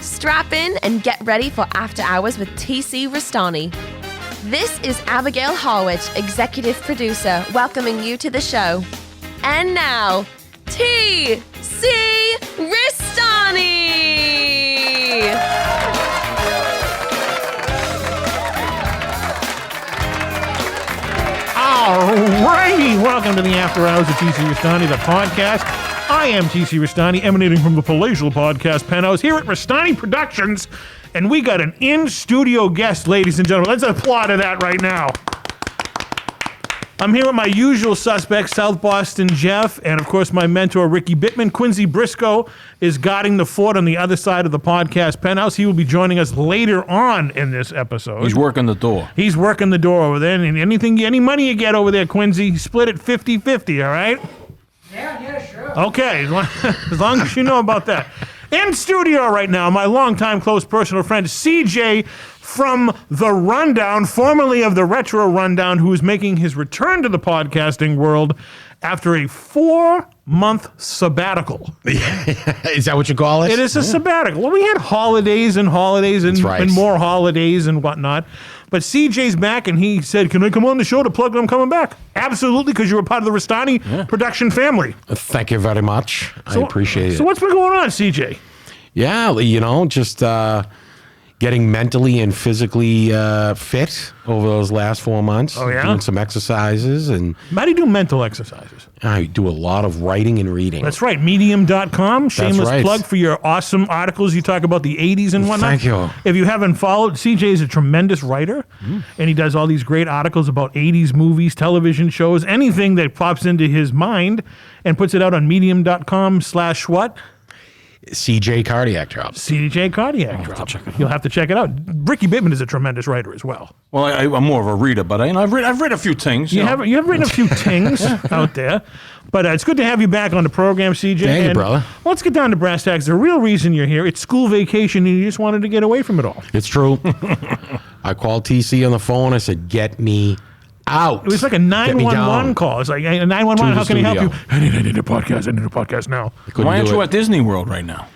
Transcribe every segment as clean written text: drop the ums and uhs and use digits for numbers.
strap in and get ready for After Hours with TC Restani. This is Abigail Harwich, executive producer, welcoming you to the show. And now, TC Restani! Alrighty, welcome to the After Hours of TC Restani, the podcast. I am TC Restani, emanating from the palatial podcast penthouse here at Restani Productions, and we got an in-studio guest, ladies and gentlemen. Let's applaud to that right now. I'm here with my usual suspects, South Boston Jeff, and of course my mentor, Ricky Bittman. Quincy Briscoe is guarding the fort on the other side of the podcast penthouse. He will be joining us later on in this episode. He's working the door. He's working the door over there, and any money you get over there, Quincy, split it 50-50, all right? Yeah, sure. Okay, as long as you know about that. In studio right now, my longtime close personal friend, CJ from The Rundown, formerly of the Retro Rundown, who is making his return to the podcasting world after a 4-month sabbatical. Is that what you call it? It is a sabbatical. Well, we had holidays and more holidays and whatnot. But CJ's back, and he said, can I come on the show to plug that I'm coming back? Absolutely, because you were part of the Restani production family. Thank you very much. I appreciate it. So what's been going on, CJ? Yeah, just getting mentally and physically fit over those last 4 months. Oh, yeah? Doing some exercises. And how do you do mental exercises? I do a lot of writing and reading. That's right. Medium.com. Shameless right. plug for your awesome articles. You talk about the 80s and whatnot. Thank you. If you haven't followed, CJ is a tremendous writer, and he does all these great articles about 80s movies, television shows, anything that pops into his mind, and puts it out on medium.com/what? CJ Cardiac Drop. CJ Cardiac Drop. You'll have to check it out. Ricky Bittman is a tremendous writer as well. Well, I'm more of a reader, but I've read a few things. You have written a few things out there, but it's good to have you back on the program, CJ. Thank you, brother. Let's get down to brass tacks. The real reason you're here, it's school vacation, and you just wanted to get away from it all. It's true. I called TC on the phone. I said, get me out. It was like a 911 call. It's like, 911, how can I help you? I need a podcast. I need a podcast now. Why aren't you at Disney World right now?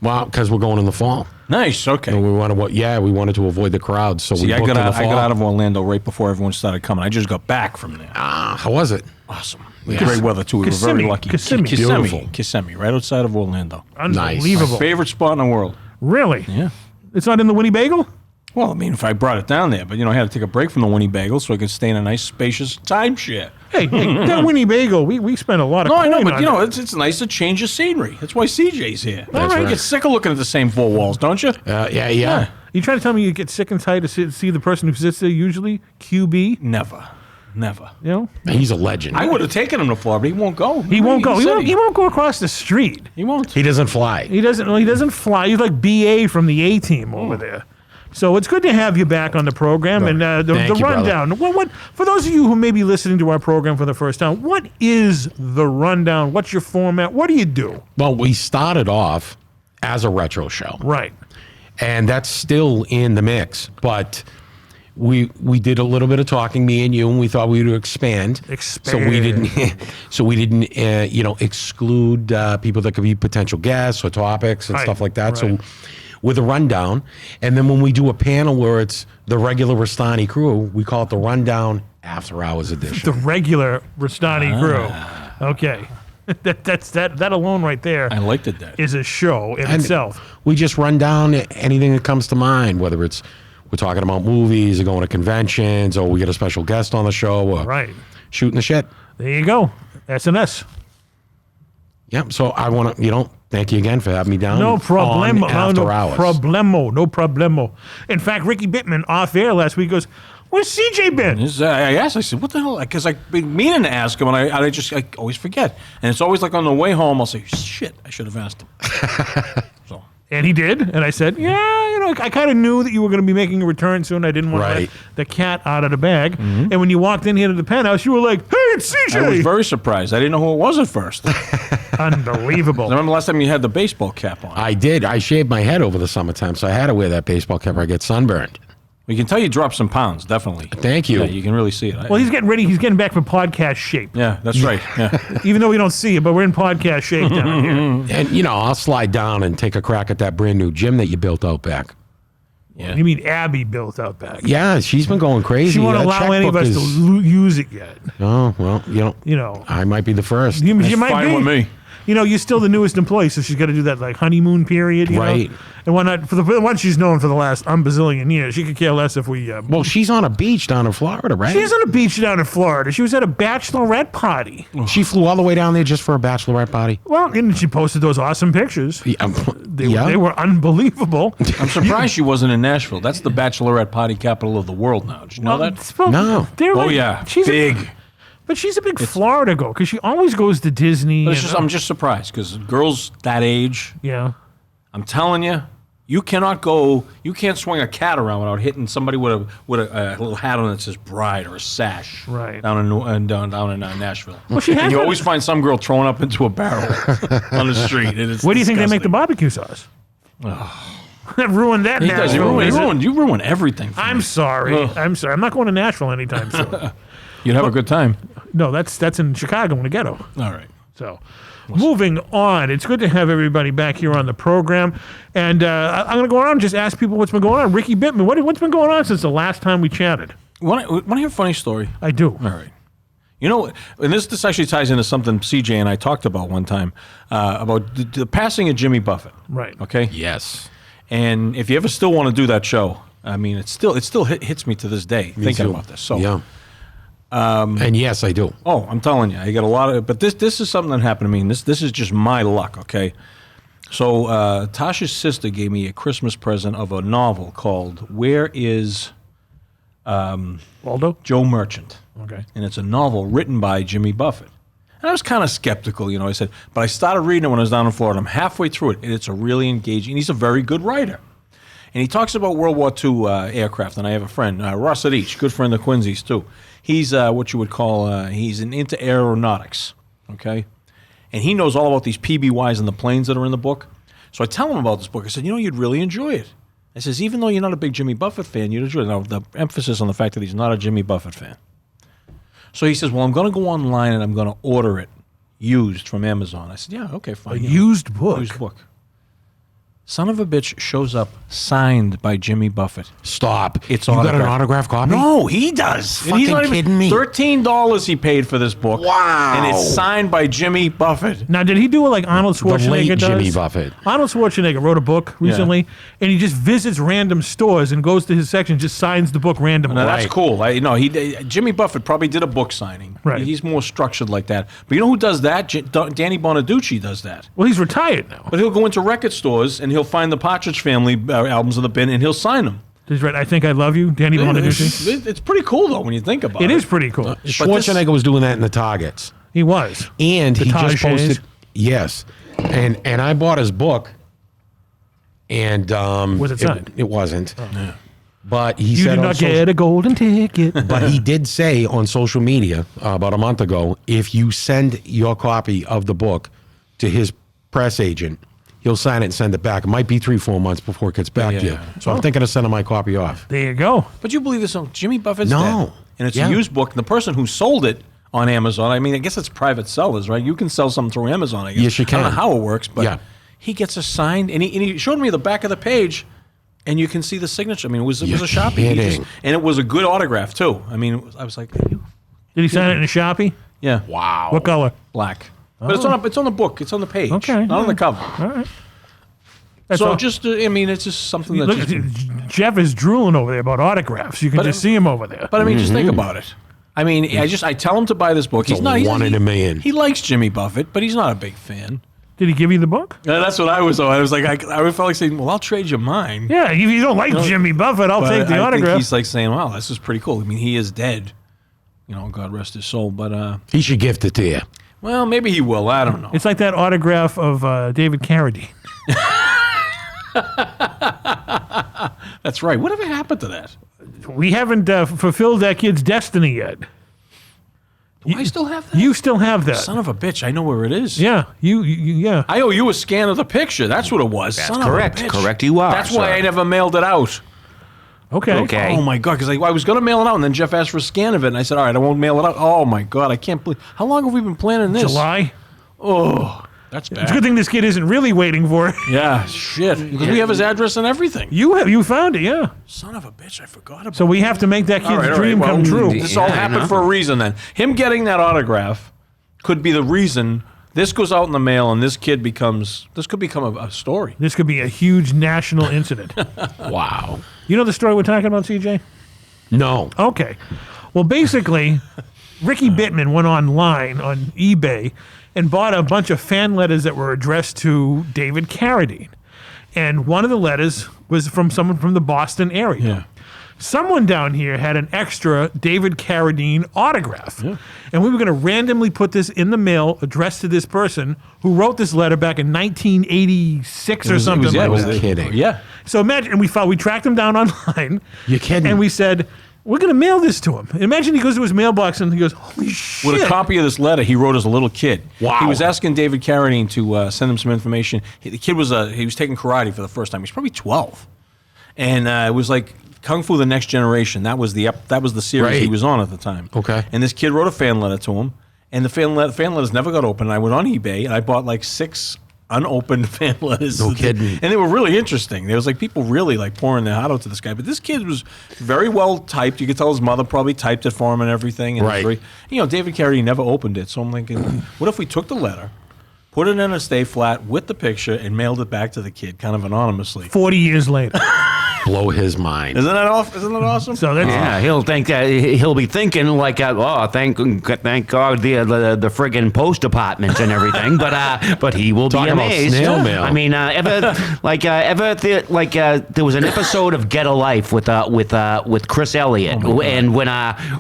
Well, because we're going in the fall. Nice, okay. And we wanted to avoid the crowds, so we I booked got in the fall. I got out of Orlando right before everyone started coming. I just got back from there. How was it? Awesome. Great weather, too. We were very lucky. Kissimmee, right outside of Orlando. Unbelievable. My favorite spot in the world. Really? Yeah. It's not in the Winnie Bagel? Well, I mean, if I brought it down there, but, I had to take a break from the Winnie Bagel so I could stay in a nice, spacious timeshare. Hey, that Winnie Bagel, we spent a lot of I know, coin but, on it. it's nice to change the scenery. That's why CJ's here. That's right. You get sick of looking at the same four walls, don't you? Yeah. You trying to tell me you get sick and tired to see the person who sits there usually? QB? Never. You know? He's a legend. I would have taken him to Florida, but he won't go. He won't go. He won't go across the street. He won't. He doesn't fly. He doesn't fly. He's like BA from the A-team over there. So it's good to have you back on the program. And the Rundown. What for those of you who may be listening to our program for the first time, what is the Rundown? What's your format? What do you do? Well, we started off as a retro show. Right. And that's still in the mix. But we did a little bit of talking, me and you, and we thought we would expand. So we didn't exclude people that could be potential guests or topics and stuff like that. Right. So with a Rundown, and then when we do a panel where it's the regular Restani crew, we call it the Rundown After Hours edition. The regular Restani crew. Okay. That alone right there. I liked it. That is a show in itself. We just run down anything that comes to mind, whether it's we're talking about movies or going to conventions or we get a special guest on the show or shooting the shit. There you go. SNS. Yep. So I want to, thank you again for having me down. No problemo. After Hours. No problemo. In fact, Ricky Bittman off air last week goes, where's CJ been? I asked, I said, what the hell? Because I've been meaning to ask him, and I always forget. And it's always like on the way home, I'll say, shit, I should have asked him. And he did. And I said, I kind of knew that you were going to be making a return soon. I didn't want to let the cat out of the bag. Mm-hmm. And when you walked in here to the penthouse, you were like, hey, it's CJ. I was very surprised. I didn't know who it was at first. Unbelievable. I remember last time you had the baseball cap on. I did. I shaved my head over the summertime, so I had to wear that baseball cap or I get sunburned. We can tell you dropped some pounds, definitely. Thank you. Yeah, you can really see it. Well, he's getting ready. He's getting back for podcast shape. Yeah, that's right. Yeah. Even though we don't see it, but we're in podcast shape down here. And, I'll slide down and take a crack at that brand new gym that you built out back. Yeah. You mean Abby built out back? Yeah, she's been going crazy. She won't That allow any of checkbook us to use it yet. Oh, well, I might be the first. You That's might fine be. with me. You're still the newest employee, so she's got to do that honeymoon period, Right. know? And whatnot. For the one she's known for the last bazillion years, she could care less if we. Well, she's on a beach down in Florida, right? She's on a beach down in Florida. She was at a bachelorette party. She flew all the way down there just for a bachelorette party. Well, and she posted those awesome pictures. Yeah. They were unbelievable. I'm surprised she wasn't in Nashville. That's the bachelorette party capital of the world now. Did you know that? No. Oh, yeah. She's Big. But she's a big Florida girl because she always goes to Disney. But I'm just surprised because girls that age, yeah. I'm telling you, you can't swing a cat around without hitting somebody with a little hat on that says bride or a sash. Right. Down in Nashville. Well, and you always find some girl throwing up into a barrel on the street. Where do you think they make the barbecue sauce? That ruined that. He does. You ruin everything. For I'm me. sorry. Ugh. I'm sorry. I'm not going to Nashville anytime soon. You'd have a good time. No, that's in Chicago in the ghetto. All right. So, moving on. It's good to have everybody back here on the program. And I'm going to go around and just ask people what's been going on. Ricky Bittman, what's been going on since the last time we chatted? Want to hear a funny story? I do. All right. And this actually ties into something CJ and I talked about one time about the passing of Jimmy Buffett. Right. Okay? Yes. And if you ever still want to do that show, I mean, it still hits me to this day thinking about this. So, yeah. And yes, I do. Oh, I'm telling you, I got a lot of. But this is something that happened to me, and this is just my luck. Okay, so Tasha's sister gave me a Christmas present of a novel called "Where Is Waldo? Joe Merchant?" Okay. And it's a novel written by Jimmy Buffett. And I was kind of skeptical, I said, but I started reading it when I was down in Florida. I'm halfway through it, and it's a really engaging. He's a very good writer. And he talks about World War II aircraft, and I have a friend, Ross Adich, good friend of Quincy's too. He's what you would call, he's into aeronautics, okay? And he knows all about these PBYs and the planes that are in the book. So I tell him about this book. I said, you'd really enjoy it. I says, even though you're not a big Jimmy Buffett fan, you'd enjoy it. Now, the emphasis on the fact that he's not a Jimmy Buffett fan. So he says, well, I'm going to go online and I'm going to order it used from Amazon. I said, yeah, okay, fine. A used book? Used book. Son of a bitch shows up signed by Jimmy Buffett. Stop. It's you got an autographed. autograph copy? No, he does. And he's Fucking not even kidding me. $13 he paid for this book. Wow. And it's signed by Jimmy Buffett. Now, did he do it like Arnold Schwarzenegger The late does? Jimmy Buffett. Arnold Schwarzenegger wrote a book recently, and he just visits random stores and goes to his section and just signs the book randomly. Now, that's cool. Jimmy Buffett probably did a book signing. Right. He's more structured like that. But you know who does that? Danny Bonaducci does that. Well, he's retired now. But he'll go into record stores and he'll find the Partridge Family albums in the bin and he'll sign them. He's right. I Think I Love You, Danny Bonaducci. It's pretty cool, though, when you think about it. It is pretty cool. Schwarzenegger was doing that in the Targets. He was. And The he just Tajs. posted. Yes. And I bought his book. And Was it signed? It wasn't. Yeah. But he You said did on not social- get a golden ticket. But he did say on social media about a month ago, if you send your copy of the book to his press agent, he'll sign it and send it back. It might be 3-4 months before it gets back to you. Yeah. So I'm thinking of sending my copy off. There you go. But you believe this? Jimmy Buffett's No. dead. And it's Yeah. a used book. And the person who sold it on Amazon, I mean, I guess it's private sellers, right? You can sell something through Amazon, I guess. Yes, you I don't can. know how it works, but Yeah. he gets a signed, and he showed me the back of the page, and you can see the signature. I mean, it was a You're Sharpie. kidding. And it was a good autograph, too. I mean, I was like, Did he sign it in a Sharpie? yeah, Wow. What color? black. But it's on the book. It's on the page, Okay. not on the cover. All right. That's So all. it's just something that Look, Jeff is drooling over there about autographs. You can just see him over there. But I mean, just think about it. I mean, I tell him to buy this book. He's a not one in a million. He likes Jimmy Buffett, but he's not a big fan. Did he give you the book? Yeah, that's what I was. I was like, I felt like saying, "Well, I'll trade you mine." Yeah, if you don't like Jimmy Buffett, I'll But take the I think autograph. he's like saying, "Wow, this is pretty cool." I mean, he is dead. God rest his soul. But He should gift it to you. well, maybe he will. I don't know. It's like that autograph of David Carradine. That's right. Whatever happened to that? We haven't fulfilled that kid's destiny yet. Do I still have that? You still have that. Son of a bitch! I know where it is. Yeah, yeah. I owe you a scan of the picture. That's what it was. Son correct. Of a bitch. Correct you are, That's why sir. I never mailed it out. Okay. Oh my God! Because I was going to mail it out, and then Jeff asked for a scan of it, and I said, "All right, I won't mail it out." Oh my God! I can't believe. How long have we been planning this? July. Oh, that's bad. It's a good thing this kid isn't really waiting for it. Yeah, shit. Because we have his address and everything. You found it, yeah. Son of a bitch! I forgot about. So we have to make that kid's All right, dream well, come true. This all happened for a reason. Then him getting that autograph could be the reason. This goes out in the mail, and this could become a story. This could be a huge national incident. Wow. You know the story we're talking about, CJ? No. Okay. Well, basically, Ricky Bittman went online on eBay and bought a bunch of fan letters that were addressed to David Carradine. And one of the letters was from someone from the Boston area. Yeah. Someone down here had an extra David Carradine autograph. Yeah. And we were going to randomly put this in the mail addressed to this person who wrote this letter back in 1986 or something like that. Kidding. Yeah. So imagine, and we tracked him down online. You kidding? And we said, we're going to mail this to him. Imagine he goes to his mailbox and he goes, holy shit. With a copy of this letter he wrote as a little kid. Wow. He was asking David Carradine to send him some information. The kid was taking karate for the first time. He was probably 12. And it was like Kung Fu: The Next Generation. That was the series he was on at the time. Okay. And this kid wrote a fan letter to him, and the fan letters never got opened. And I went on eBay and I bought like 6 unopened fan letters. No kidding. And they were really interesting. There was like people really like pouring their heart out to this guy. But this kid was very well typed. You could tell his mother probably typed it for him and everything. And Right. David Carradine never opened it. So I'm thinking, what if we took the letter, put it in a stay flat with the picture, and mailed it back to the kid, kind of anonymously? 40 years later. Blow his mind. Isn't that awesome? So that's Yeah, he'll think he'll be thinking like, thank God the friggin' post department and everything, but he will be Talking about amazed. snail mail. I mean, there was an episode of Get a Life with Chris Elliott, and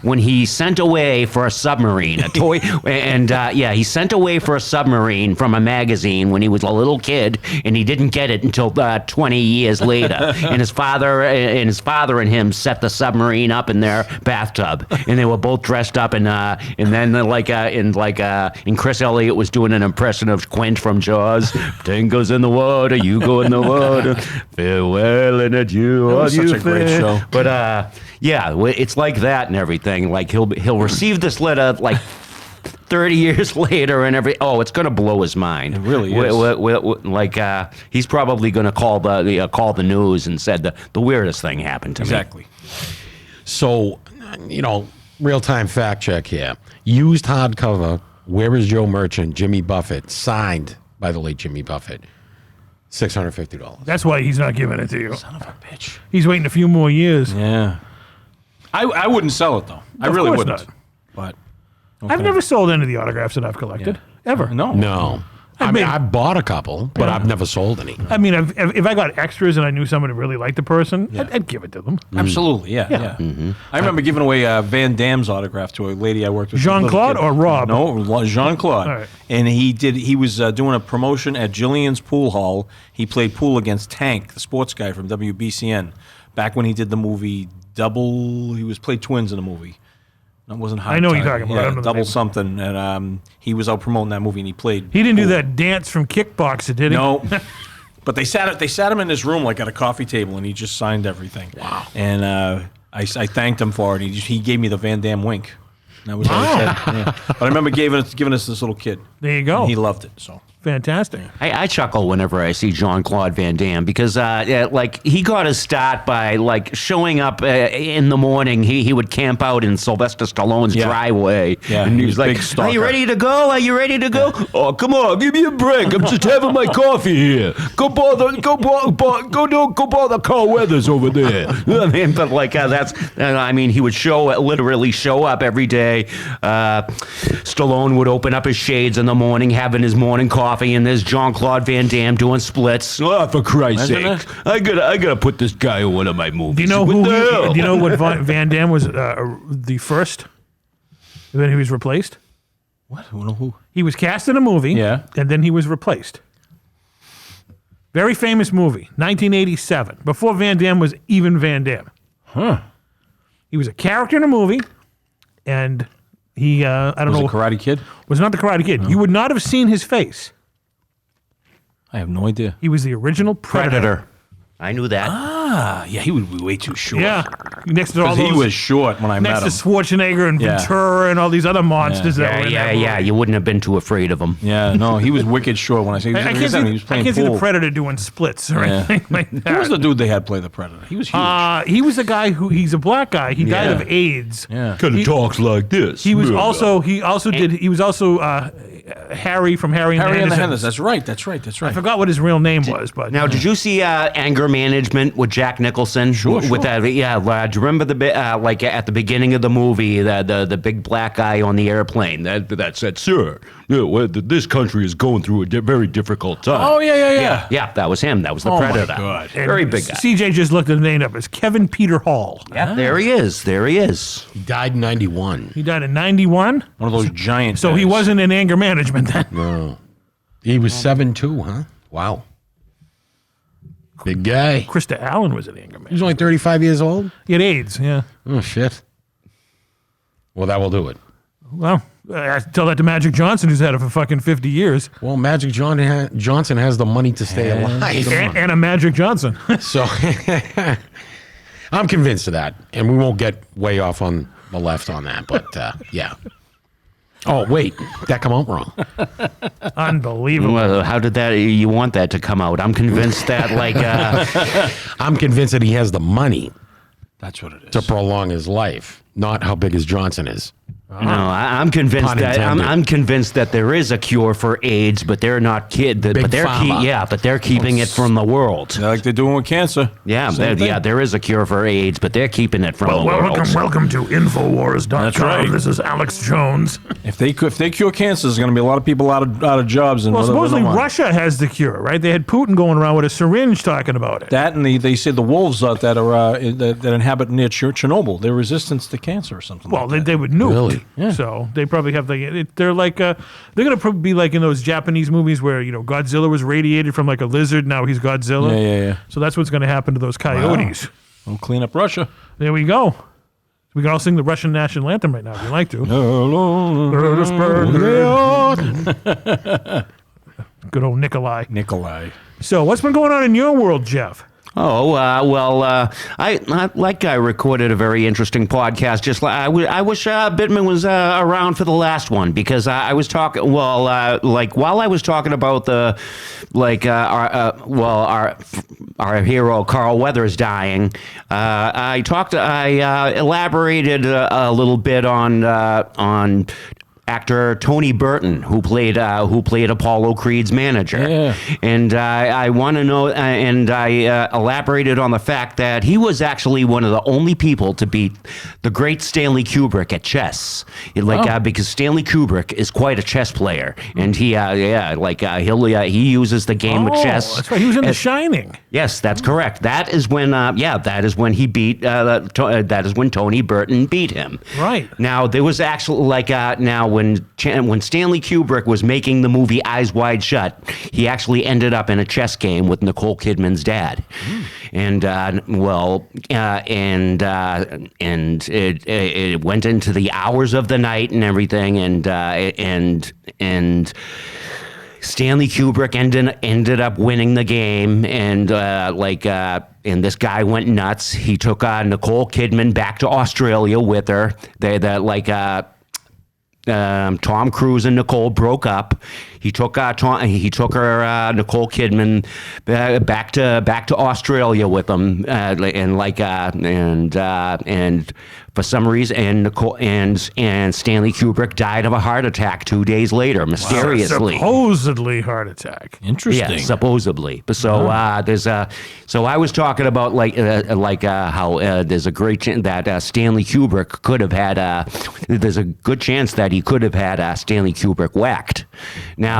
when he sent away for a submarine, a toy, and he sent away for a submarine from a magazine when he was a little kid, and he didn't get it until 20 years later, and his father and him set the submarine up in their bathtub, and they were both dressed up, and then Chris Elliott was doing an impression of Quint from Jaws. Tango's in the water, you go in the water. Farewell and adieu. That was such a great show. But it's like that and everything. Like he'll receive this letter like 30 years later and it's going to blow his mind. It really is. He's probably going to call the news and said the weirdest thing happened to me. Exactly. So, real-time fact check here. Used hardcover, Where is Joe Merchant, Jimmy Buffett, signed by the late Jimmy Buffett, $650. That's why he's not giving it to you. Son of a bitch. He's waiting a few more years. Yeah. I wouldn't sell it, though. I Of really course wouldn't. not. But I've never sold any of the autographs that I've collected. Ever. No. I mean, I bought a couple, but I've never sold any. I mean, if I got extras and I knew someone who really liked the person, I'd give it to them. Absolutely, yeah. Mm-hmm. I remember giving away Van Damme's autograph to a lady I worked with. Jean-Claude or Rob? No, Jean-Claude. All right. And he was doing a promotion at Jillian's Pool Hall. He played pool against Tank, the sports guy from WBCN, back when he did the movie Double. He played twins in a movie. That wasn't High I know what Time. you're talking about. I don't know the Double name. something. And he was out promoting that movie, and he played. He didn't do pool. that dance from Kickboxer, did he? No. But they sat him in his room like at a coffee table, and he just signed everything. Wow. And I thanked him for it. He gave me the Van Damme wink. And that was all he said. Yeah. But I remember giving us this little kid. There you go. And he loved it. So Fantastic. I chuckle whenever I see Jean-Claude Van Damme because he got his start by showing up in the morning. He would camp out in Sylvester Stallone's driveway. Yeah, and he he's was a like, big stalker. "Are you ready to go? Are you ready to go? Oh, come on, give me a break. I'm just having my coffee here. Go bother Carl Weathers over there." I mean, but he would literally show up every day. Stallone would open up his shades in the morning, having his morning coffee, and there's Jean-Claude Van Damme doing splits. Oh, for Christ's Imagine sake! I gotta put this guy in one of my movies. Do you know What who? the hell? Do you know what Van Damme was the first? And then he was replaced. what? Who? He was cast in a movie. Yeah. And then he was replaced. Very famous movie, 1987. Before Van Damme was even Van Damme. Huh? He was a character in a movie, and he I don't Was know it Karate Kid? was not the Karate Kid. You would not have seen his face. I have no idea. He was the original Predator. I knew that. Yeah, he would be way too short. Yeah, next to all Because those. he was short when I met next him. to Schwarzenegger and Yeah. Ventura and all these other monsters that were in that movie. You wouldn't have been too afraid of him. Yeah, no, he was wicked short when I say he was, I like I can't said, he see, was I playing can't see pool. the Predator doing splits or Yeah. anything like that. Who was the dude they had play the Predator? He was huge. He was a guy he's a black guy. He died Yeah. of AIDS. Yeah. Kind of talks like this. He was also Harry from Harry and Harry and the Hendersons. Hendersons. That's right. I forgot what his real name was, but Now, did you see Anger Management with Jack Nicholson? Sure. With do you remember the bit like at the beginning of the movie, the big black guy on the airplane that said, "Sir, this country is going through a very difficult time." Oh, yeah. Yeah, that was him. That was the Oh, my Predator. God. Very big guy. CJ just looked at the name up. It's Kevin Peter Hall. Yeah, there he is. He died in 91. He died in 91, One of those giant so he guys. wasn't in anger management then. No. He was 7'2", huh? Wow. Big guy. Krista Allen was in anger He management. was only 35 years old? He had AIDS, yeah. Oh, shit. Well, that will do it. Well, I tell that to Magic Johnson, who's had it for fucking 50 years. Well, Magic Johnson has the money to stay alive. And a Magic Johnson. So I'm convinced of that. And we won't get way off on the left on that. But, yeah. Oh, wait. That come out wrong. Unbelievable. Well, how did that? You want that to come out? I'm convinced that I'm convinced that he has the money That's what it is. to prolong his life, not how big his Johnson is. No, I'm convinced Pun that intended. I'm convinced that there is a cure for AIDS, but they're not Big pharma. but they're keeping it from the world. Like they're doing with cancer. Yeah, Same thing. there is a cure for AIDS, but they're keeping it from the world. welcome to Infowars.com. That's right. This is Alex Jones. If they cure cancer, there's going to be a lot of people out of jobs. And Well, with supposedly no money. Russia has the cure, right? They had Putin going around with a syringe talking about it. That and they said the wolves that are that inhabit near Chernobyl, they're resistant to cancer or something. Well, like they would nuke. Really? Yeah. So they probably have they're like they're gonna probably be like in those Japanese movies where Godzilla was radiated from like a lizard. Now he's Godzilla. Yeah. So that's what's gonna happen to those coyotes. We'll clean up Russia. There we go. We can all sing the Russian national anthem right now if you like to. Good old Nikolai. So what's been going on in your world, Jeff? Oh, I like I recorded a very interesting podcast. Just like I wish Bittman was around for the last one because I was talking. Well, like while I was talking about the our hero Carl Weathers dying, I elaborated a little bit on actor Tony Burton, who played Apollo Creed's manager. Yeah. And I want to know, and I elaborated on the fact that he was actually one of the only people to beat the great Stanley Kubrick at chess. Because Stanley Kubrick is quite a chess player, and he uses the game of chess. That's right. He was in The Shining. Yes, that's correct. That is when he beat. That is when Tony Burton beat him. Right. Now there was actually when Stanley Kubrick was making the movie Eyes Wide Shut, he actually ended up in a chess game with Nicole Kidman's dad, and it went into the hours of the night and everything, and Stanley Kubrick ended up winning the game, and and this guy went nuts. He took Nicole Kidman back to Australia with her. Tom Cruise and Nicole broke up. He took her Nicole Kidman back to Australia with him, and for some reason, and Stanley Kubrick died of a heart attack 2 days later, mysteriously. Supposedly heart attack. Interesting. Yeah, supposedly. So so I was talking about how there's a great chance that Stanley Kubrick could have had there's a good chance that he could have had Stanley Kubrick whacked. Now,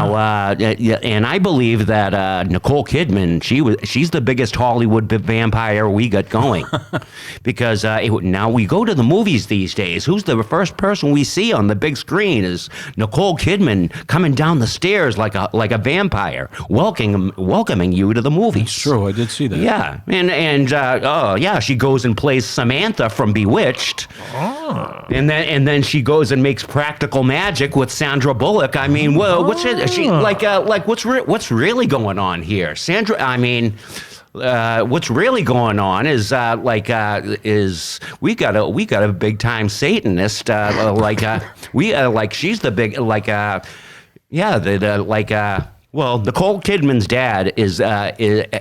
and I believe that Nicole Kidman, she's the biggest Hollywood vampire we got going, because now we go to the movies these days. Who's the first person we see on the big screen is Nicole Kidman coming down the stairs like a vampire, welcoming you to the movies. It's true. I did see that. Yeah, and she goes and plays Samantha from Bewitched, and then she goes and makes Practical Magic with Sandra Bullock. I mean, well, what's really going on here, Sandra? I mean, what's really going on is we got a big time Satanist she's the big well, Nicole Kidman's dad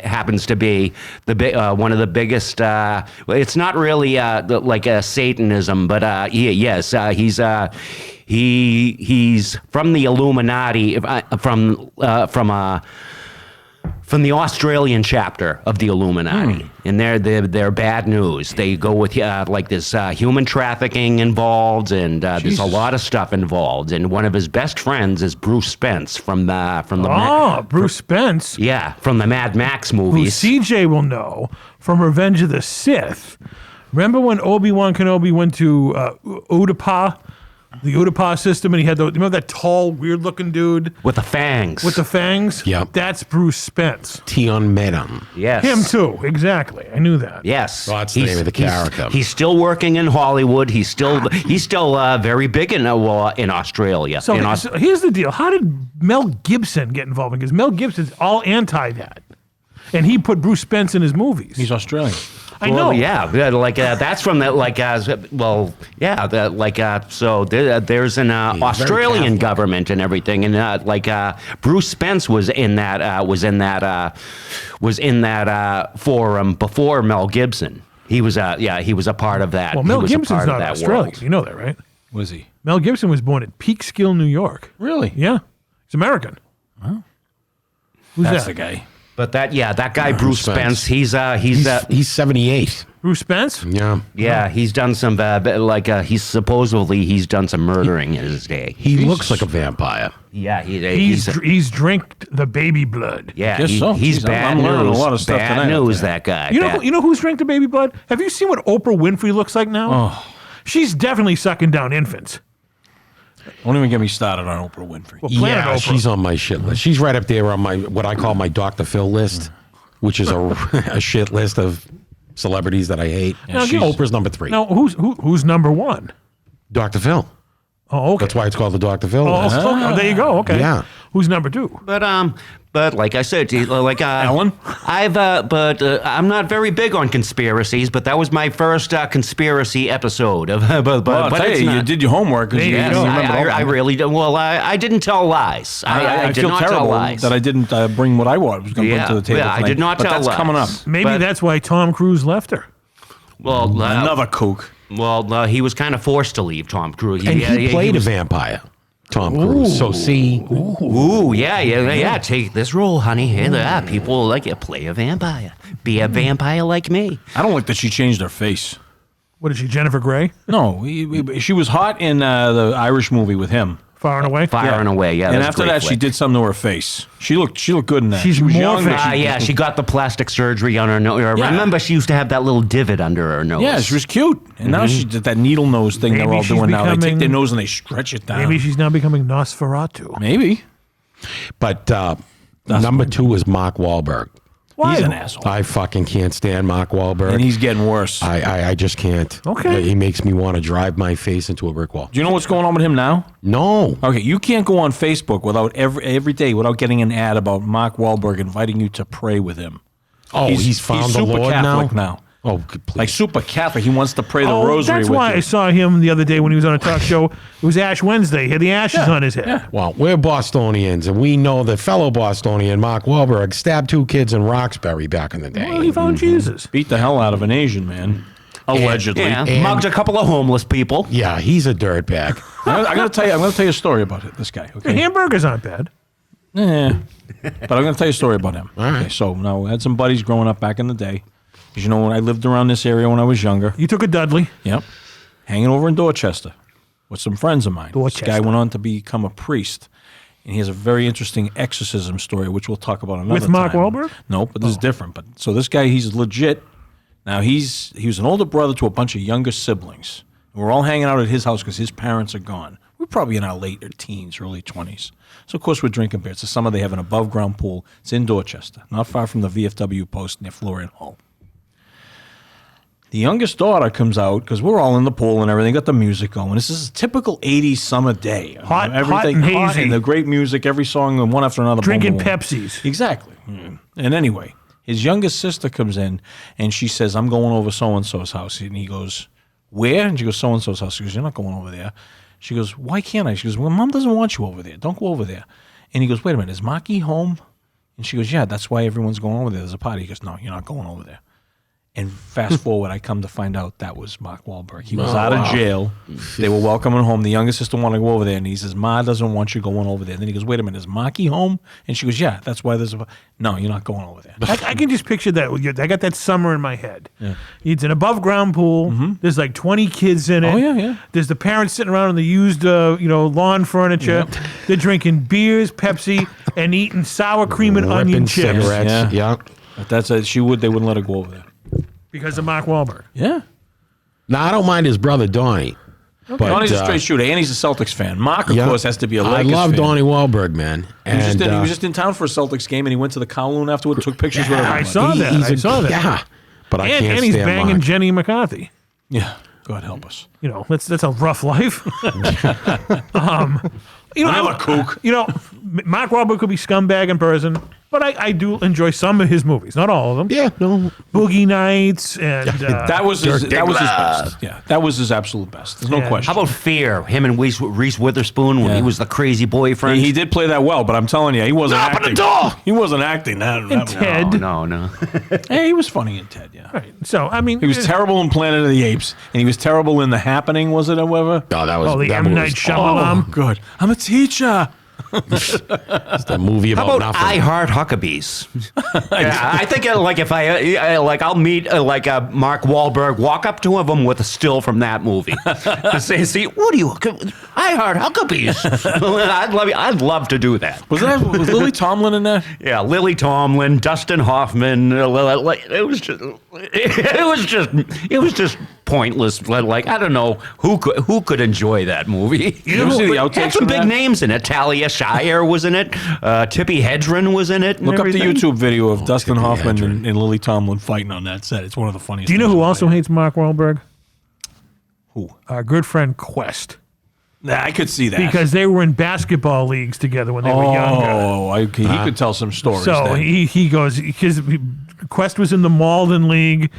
happens to be one of the biggest. It's not really like a Satanism, but he's from the Illuminati, from the Australian chapter of the Illuminati, and they're bad news. They go with there's human trafficking involved, and there's a lot of stuff involved. And one of his best friends is Bruce Spence from the Bruce Spence, from the Mad Max movies. Who CJ will know from Revenge of the Sith. Remember when Obi-Wan Kenobi went to Utapau? The Utapau system, and he had remember that tall, weird-looking dude with the fangs. Yep. That's Bruce Spence. Tion Medham. Yes. Him too. Exactly. I knew that. Yes. Well, that's the name of the character. He's still working in Hollywood. He's still very big in Australia. So here's the deal: how did Mel Gibson get involved? Because Mel Gibson's all anti that, and he put Bruce Spence in his movies. He's Australian. I know. That's from that. So there's an Australian government and everything, and Bruce Spence was in that forum before Mel Gibson. He was a part of that. Well, Mel Gibson's not Australian. You know that, right? Was he? Mel Gibson was born at Peekskill, New York. Really? Yeah, he's American. Oh. That's the guy. But that guy Bruce Spence, he's 78. Bruce Spence? Yeah, he's done some he's done some murdering in his day. He looks like a vampire. Yeah, he's drank the baby blood. Yeah, he's bad I'm news. learning a lot of stuff bad tonight. news, that guy. You know who's drank the baby blood? Have you seen what Oprah Winfrey looks like now? Oh. She's definitely sucking down infants. Don't even get me started on Oprah Winfrey. Well, Planet Oprah. She's on my shit list. She's right up there on my what I call my Dr. Phil list, which is a shit list of celebrities that I hate. Now, Oprah's number 3. Now, who's number 1? Dr. Phil. Oh, okay. That's why it's called the Dr. Phil list. Oh, there you go. Okay. Yeah. Who's number 2? But like I said, Ellen? I'm not very big on conspiracies, but that was my first conspiracy episode of. But I'll tell you did your homework. Yes, I really don't. Well, I didn't tell lies. I did feel not terrible tell lies. that I didn't bring what I was going to bring to the table. I did not but tell that's lies. coming up. Maybe that's why Tom Cruise left her. Well, Another kook. Well, he was kind of forced to leave. Tom Cruise. And he played a vampire. Tom Cruise. So see. Ooh, yeah. Take this role, honey. Hey, people like it. Play a vampire. Be a vampire like me. I don't like that she changed her face. What is she, Jennifer Grey? No, she was hot in the Irish movie with him. Far and Away? Fire and Away, yeah. And that's after a great that, flick. she did something to her face. She looked good in that. She's she was young. morphing. She got the plastic surgery on her nose. I remember she used to have that little divot under her nose. Yeah, she was cute. And now she did that needle nose thing they're all she's doing now. They take becoming- their nose and they stretch it down. Maybe she's now becoming Nosferatu. Maybe. But number 2 is Mark Wahlberg. Why? He's an asshole. I fucking can't stand Mark Wahlberg. And he's getting worse. I just can't. Okay. He makes me want to drive my face into a brick wall. Do you know what's going on with him now? No. Okay, you can't go on Facebook without every day without getting an ad about Mark Wahlberg inviting you to pray with him. Oh, he's found the super Lord Catholic now? now. Oh, please. Like super Catholic. He wants to pray the rosary that's with why you. I saw him the other day when he was on a talk show. It was Ash Wednesday. He had the ashes on his head. Yeah. Well, we're Bostonians, and we know that fellow Bostonian Mark Wahlberg stabbed 2 kids in Roxbury back in the day. Well, he found Jesus. Beat the hell out of an Asian man. Allegedly. Yeah, And- mugged a couple of homeless people. Yeah, he's a dirtbag. I'm going to tell you a story about this guy. The Okay. hamburgers aren't bad. But I'm going to tell you a story about him. All right. Okay, so now I had some buddies growing up back in the day. Because you know, when I lived around this area when I was younger. You took a Dudley. Yep. Hanging over in Dorchester with some friends of mine. Dorchester. This guy went on to become a priest. And he has a very interesting exorcism story, which we'll talk about another With Mark time. Wahlberg? No, but this is different. But so this guy, he's legit. Now he was an older brother to a bunch of younger siblings. We're all hanging out at his house because his parents are gone. We're probably in our late teens, early 20s. So of course we're drinking beer. So summer they have an above ground pool. It's in Dorchester, not far from the VFW post near Florian Hall. The youngest daughter comes out because we're all in the pool and everything. Got the music going. This is a typical '80s summer day. Hot everything and hot hazy. and the great music. Every song and one after another. Drinking boom, boom, boom. Pepsis. Exactly. And anyway, His youngest sister comes in, and she says, I'm going over so-and-so's house. And he goes, where? And she goes, so-and-so's house. She goes, you're not going over there. She goes, why can't I? She goes, well, Mom doesn't want you over there. Don't go over there. And he goes, wait a minute, is Maki home? And she goes, yeah, that's why everyone's going over there. There's a party. He goes, no, you're not going over there. And fast forward, I come to find out that was Mark Wahlberg. He was out of jail. They were welcoming him home. The youngest sister wanted to go over there, and he says, Ma doesn't want you going over there. And then he goes, wait a minute, is Maki home? And she goes, yeah, that's why there's a... No, you're not going over there. I can just picture that. I got that summer in my head. Yeah. It's an above-ground pool. There's like 20 kids in it. Oh, yeah. There's the parents sitting around on the used lawn furniture. Yep. They're drinking beers, Pepsi, and eating sour cream and onion chips. Cigarettes. Yeah. But that's they wouldn't let her go over there. Because of Mark Wahlberg. Yeah. Now, I don't mind his brother, Donnie. Okay. But, Donnie's a straight shooter, and he's a Celtics fan. Mark, of course, has to be a Lakers fan. I love Donnie Wahlberg, man. He was just in town for a Celtics game, and he went to the Kowloon afterward, took pictures with everybody. I saw that. Yeah. But I can't and he's banging Mark. Jenny McCarthy. Yeah. God help us. That's a rough life. Another kook. Mark Wahlberg could be scumbag in person, but I do enjoy some of his movies, not all of them. Yeah, no. Boogie Nights and that was his best. Yeah, that was his absolute best. There's no question. How about Fear? Him and Reese Witherspoon when he was the crazy boyfriend. He did play that well, but I'm telling you, he wasn't acting. Open the door! He wasn't acting that. And Ted. No. Hey, he was funny in Ted. Yeah. Right. So I mean, he was terrible in Planet of the Apes, and he was terrible in The Happening. Was it or whatever? Oh, that was the M. Night Shyamalan. Oh, good. I'm a teacher. It's that movie about How about nothing. I Heart Huckabees? I think if I'll meet Mark Wahlberg, walk up to him with a still from that movie, and say, "See, what do you? I Heart Huckabees." I'd love to do that. Was Lily Tomlin in that? Yeah, Lily Tomlin, Dustin Hoffman. It was just pointless. Like I don't know who could enjoy that movie. You ever see the outtakes had some from big that? names in it. Talia Shire was in it. Tippy Hedren was in it. Look up the YouTube video of Dustin Hoffman and Lily Tomlin fighting on that set. It's one of the funniest. Do you know who also hates Mark Wahlberg? Who? Our good friend Quest. Nah, I could see that. Because they were in basketball leagues together when they were younger. Oh, he could tell some stories. So then. he goes, because Quest was in the Malden League,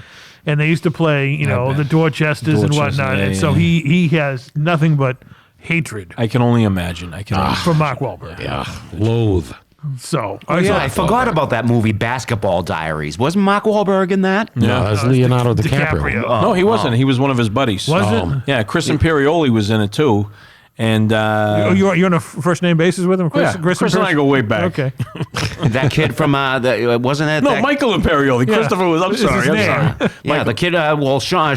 and they used to play, the Dorchesters and whatnot. And so he has nothing but hatred. I can only imagine. For Mark Wahlberg. Yeah, loathe. So I forgot about that movie, Basketball Diaries. Wasn't Mark Wahlberg in that? No, that was Leonardo DiCaprio. No, he wasn't. He was one of his buddies. Was it? Yeah, Chris Imperioli was in it too. And you're on a first name basis with him, Chris? Yeah, Chris and I go way back. Okay. That kid from wasn't it? No, Michael Imperioli. Yeah. Christopher was. I'm sorry. name. Yeah, the kid.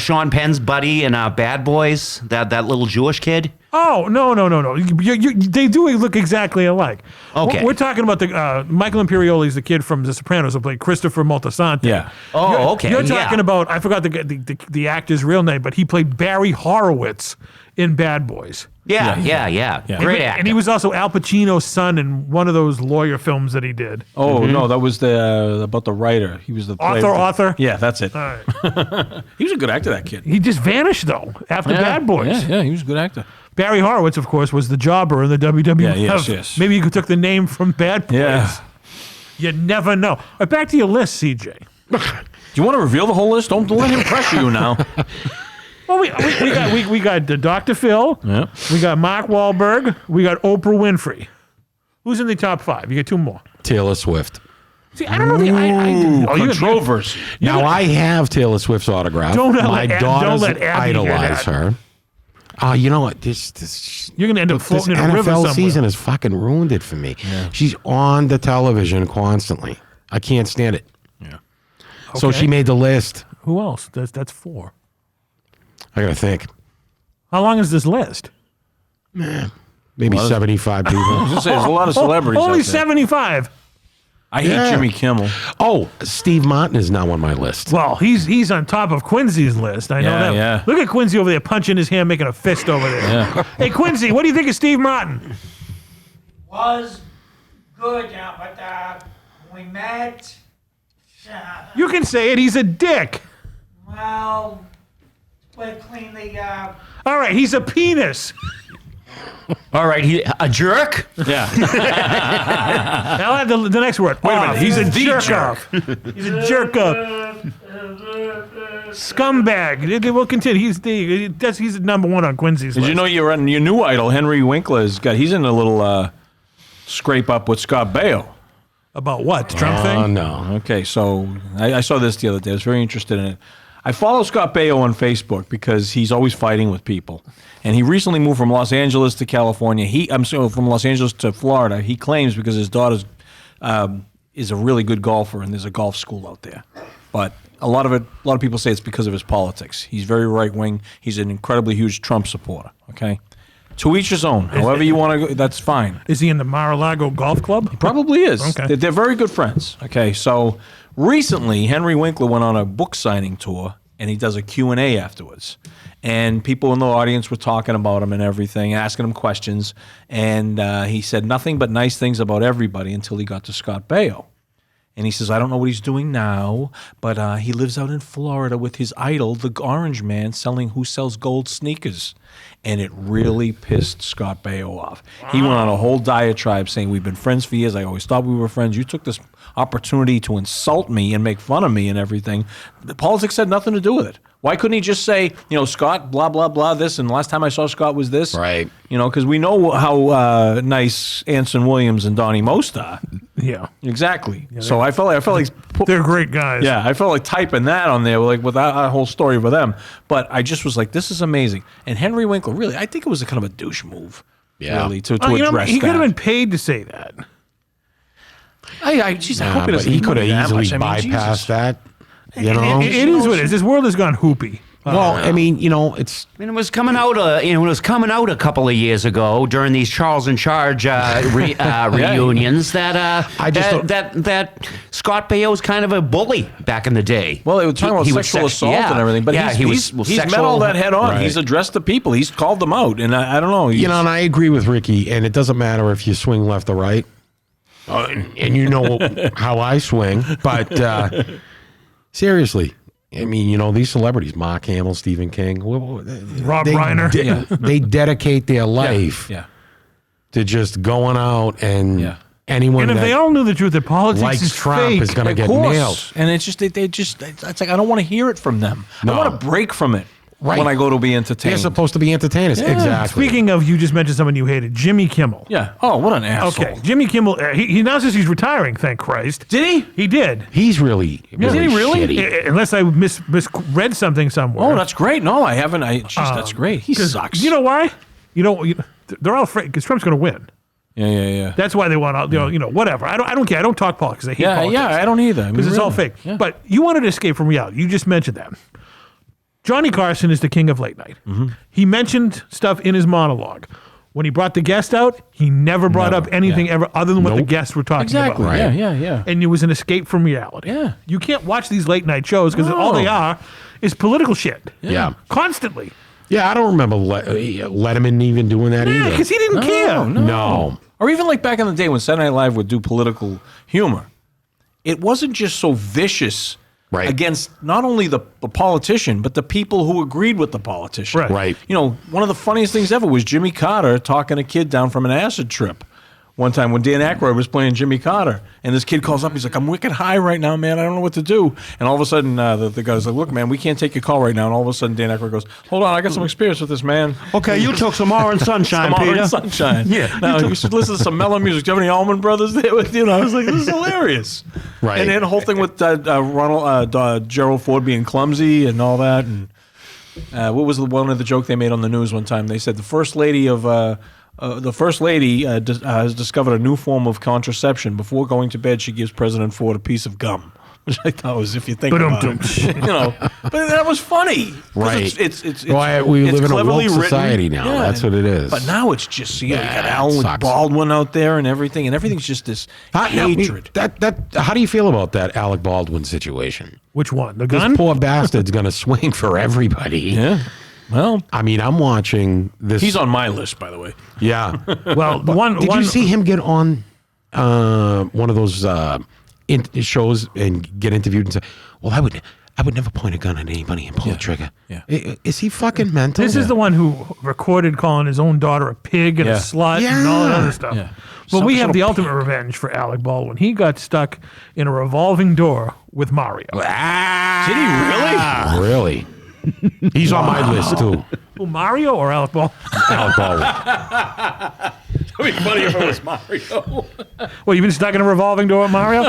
Sean Penn's buddy in Bad Boys. That little Jewish kid. Oh, no. They do look exactly alike. Okay. We're talking about the Michael Imperioli's the kid from The Sopranos who played Christopher Moltisanti. Yeah. Oh, okay. You're talking about, I forgot the actor's real name, but he played Barry Horowitz in Bad Boys. Yeah. Great actor. And he was also Al Pacino's son in one of those lawyer films that he did. Oh no, that was about the writer. He was the author. Yeah, that's it. All right. He was a good actor. That kid. He just vanished though after Bad Boys. Yeah, he was a good actor. Barry Horowitz, of course, was the jobber in the WWF. Yes. Maybe you took the name from Bad Boys. Yeah. You never know. All right, back to your list, CJ. Do you want to reveal the whole list? Don't let him pressure you now. Well, we got Dr. Phil. Yeah. We got Mark Wahlberg. We got Oprah Winfrey. Who's in the top 5? You get 2 more. Taylor Swift. See, I don't know. Controversy. Now, I have Taylor Swift's autograph. My daughters idolize her. You know what? This You're going to end up floating this in a river somewhere. NFL season has fucking ruined it for me. Yeah. She's on the television constantly. I can't stand it. Yeah. So Okay. she made the list. Who else? That's 4. I gotta think. How long is this list? Maybe 75 people. I was gonna say, there's a lot of celebrities. Only out there. 75. I hate Jimmy Kimmel. Oh, Steve Martin is now on my list. Well, he's on top of Quincy's list. I know that. Yeah. Look at Quincy over there punching his hand, making a fist over there. Yeah. Hey, Quincy, what do you think of Steve Martin? Was good, but when we met, You can say it. He's a dick. well, put it cleanly, All right, he's a penis. All right, a jerk? Yeah. I'll add the next word. Wait a minute. He's a jerk off. He's a jerk off. Scumbag. We'll continue. He's number one on Quincy's Did list. you know your new idol, Henry Winkler, he's in a little scrape up with Scott Baio. About what? The Trump Oh, thing? no. Okay, so I saw this the other day. I was very interested in it. I follow Scott Baio on Facebook because he's always fighting with people. And he recently moved from Los Angeles to California. From Los Angeles to Florida. He claims because his daughter is a really good golfer and there's a golf school out there. But a lot of people say it's because of his politics. He's very right wing. He's an incredibly huge Trump supporter. Okay, to each his own. However you want to go, that's fine. Is he in the Mar-a-Lago Golf Club? Probably is. Okay. They're very good friends. Okay, so recently Henry Winkler went on a book signing tour, and he does a Q&A afterwards. And people in the audience were talking about him and everything, asking him questions. And he said nothing but nice things about everybody until he got to Scott Baio. And he says, I don't know what he's doing now, but he lives out in Florida with his idol, the Orange Man, who sells gold sneakers. And it really pissed Scott Baio off. Wow. He went on a whole diatribe saying, we've been friends for years. I always thought we were friends. You took this opportunity to insult me and make fun of me and everything. The politics had nothing to do with it. Why couldn't he just say, Scott, blah, blah, blah, this, and last time I saw Scott was this? Right. Because we know how nice Anson Williams and Donnie Most are. Yeah. Exactly. So I felt like they're great guys. Yeah, I felt like typing that on there, like with that whole story with them. But I just was like, this is amazing. And Henry Winkler, really, I think it was a kind of a douche move. Yeah. Really, to address he that. could have been paid to say that. I hope he But doesn't he could have that easily much. I mean, bypassed Jesus. that. It is what it is. This world has gone hoopy. Well, I mean, it's I mean, it was coming out. It was coming out a couple of years ago during these Charles in Charge reunions that Scott Baio's kind of a bully back in the day. Well, they were talking about He was sexual assault and everything, but he's met sexual- all that head on. Right. He's addressed the people. He's called them out, and I don't know. and I agree with Ricky. And it doesn't matter if you swing left or right, and you know how I swing. But seriously. I mean, these celebrities, Mark Hamill, Stephen King, Rob Reiner. They dedicate their life yeah. to just going out and anyone And if that they all knew the truth, that politics likes is Trump fake. is going to Of get course. nailed. And it's just it's like I don't want to hear it from them. No. I want to break from it Right. when I go to be entertained. They're supposed to be entertainers. Yeah. Exactly. Speaking of, you just mentioned someone you hated, Jimmy Kimmel. Yeah. Oh, what an asshole. Okay, Jimmy Kimmel, he announces he's retiring, thank Christ. Did he? He did. He's really Did he really? shitty. Unless I misread something somewhere. Oh, that's great. No, I haven't. That's great. He 'Cause sucks. You know why? They're all afraid because Trump's going to win. Yeah. That's why they want to, whatever. I don't care. I don't talk politics. I hate politics. Yeah, I don't either. Because it's all fake. Yeah. But you wanted to escape from reality. You just mentioned that. Johnny Carson is the king of late night. Mm-hmm. He mentioned stuff in his monologue. When he brought the guest out, he never brought up anything ever other than what the guests were talking Exactly. about. Right. Yeah. And it was an escape from reality. Yeah. You can't watch these late night shows because No. all they are is political shit. Yeah. Constantly. Yeah, I don't remember Letterman even doing that Yeah, either. because he didn't care. No. Or even like back in the day when Saturday Night Live would do political humor. It wasn't just so vicious Right. against not only the politician, but the people who agreed with the politician. Right. Right. One of the funniest things ever was Jimmy Carter talking a kid down from an acid trip. One time when Dan Aykroyd was playing Jimmy Carter, and this kid calls up, he's like, I'm wicked high right now, man. I don't know what to do. And all of a sudden, the guy's like, look, man, we can't take your call right now. And all of a sudden, Dan Aykroyd goes, hold on, I got some experience with this, man. Okay, you took some orange sunshine, Some Peter. Orange Sunshine. Yeah, Now, you should listen to some mellow music. Do you have any Allman Brothers there with you? And I was like, this is hilarious. Right. And then the whole thing with Gerald Ford being clumsy and all that. And what was one of the joke they made on the news one time? They said the first lady has discovered a new form of contraception. Before going to bed, she gives President Ford a piece of gum, which I thought was, if you think about it, but that was funny. 'Cause Right. It's We it's live in a cleverly woke written. society now. Yeah. That's what it is. But now it's just, you got Yeah, Alan it sucks. Baldwin out there and everything's just this hatred. How do you feel about that Alec Baldwin situation? Which one? The This gun? poor bastard's going to swing for everybody. Yeah. Well, I mean, I'm watching this. he's on my list, by the way. Yeah. Well, Did you see him get on one of those shows and get interviewed and say, "Well, I would never point a gun at anybody and pull a trigger. Yeah. Is he fucking mental? This is the one who recorded calling his own daughter a pig and a slut and all that other stuff. Yeah. But we Some have sort the of ultimate revenge for Alec Baldwin. He got stuck in a revolving door with Mario. Did he really? Really? He's on my list, too. Who, Mario or Alec Baldwin? Alec Baldwin. It'd be funny if it was Mario. Well, you've been stuck in a revolving door with Mario?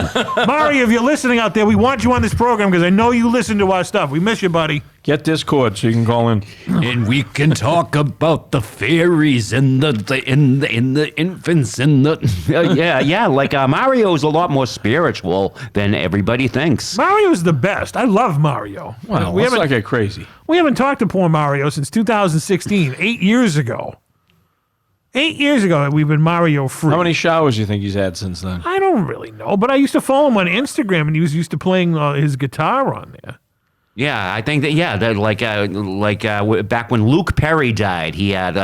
Mario, if you're listening out there, we want you on this program because I know you listen to our stuff. We miss you, buddy. Get Discord so you can call in. And we can talk about the fairies and the infants and the like Mario's a lot more spiritual than everybody thinks. Mario's the best. I love Mario. Wow, we let's haven't not get crazy. we haven't talked to poor Mario since 2016, 8 years ago. 8 years ago, we've been Mario free. How many showers do you think he's had since then? I don't really know, but I used to follow him on Instagram, and he was used to playing his guitar on there. Yeah, I think that back when Luke Perry died, he had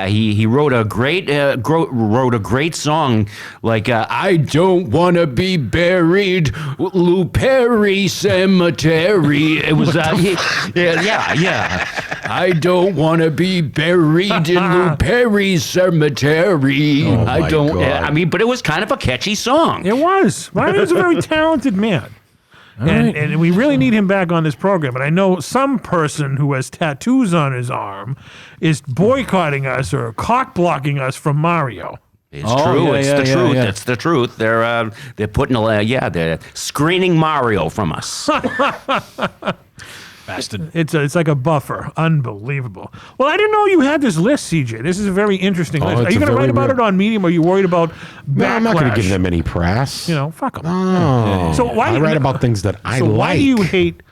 he wrote a great song like I don't want to be buried Luke Perry Cemetery. It was I don't want to be buried in Luke Perry Cemetery. Oh, I my don't. God. I mean, but it was kind of a catchy song. It was. Mario's a very talented man. And we really need him back on this program. And I know some person who has tattoos on his arm is boycotting us or cock blocking us from Mario. It's true. Yeah, It's yeah, the yeah, truth. yeah. It's the truth. They're putting they're screening Mario from us. Bastard. It's like a buffer. Unbelievable. Well, I didn't know you had this list, CJ. This is a very interesting list. it's Are you a going to very write about real- it on Medium, or are you worried about backlash? No, I'm not going to give them any press. You know, fuck them. Oh. So why I write about things that I So like. why do you hate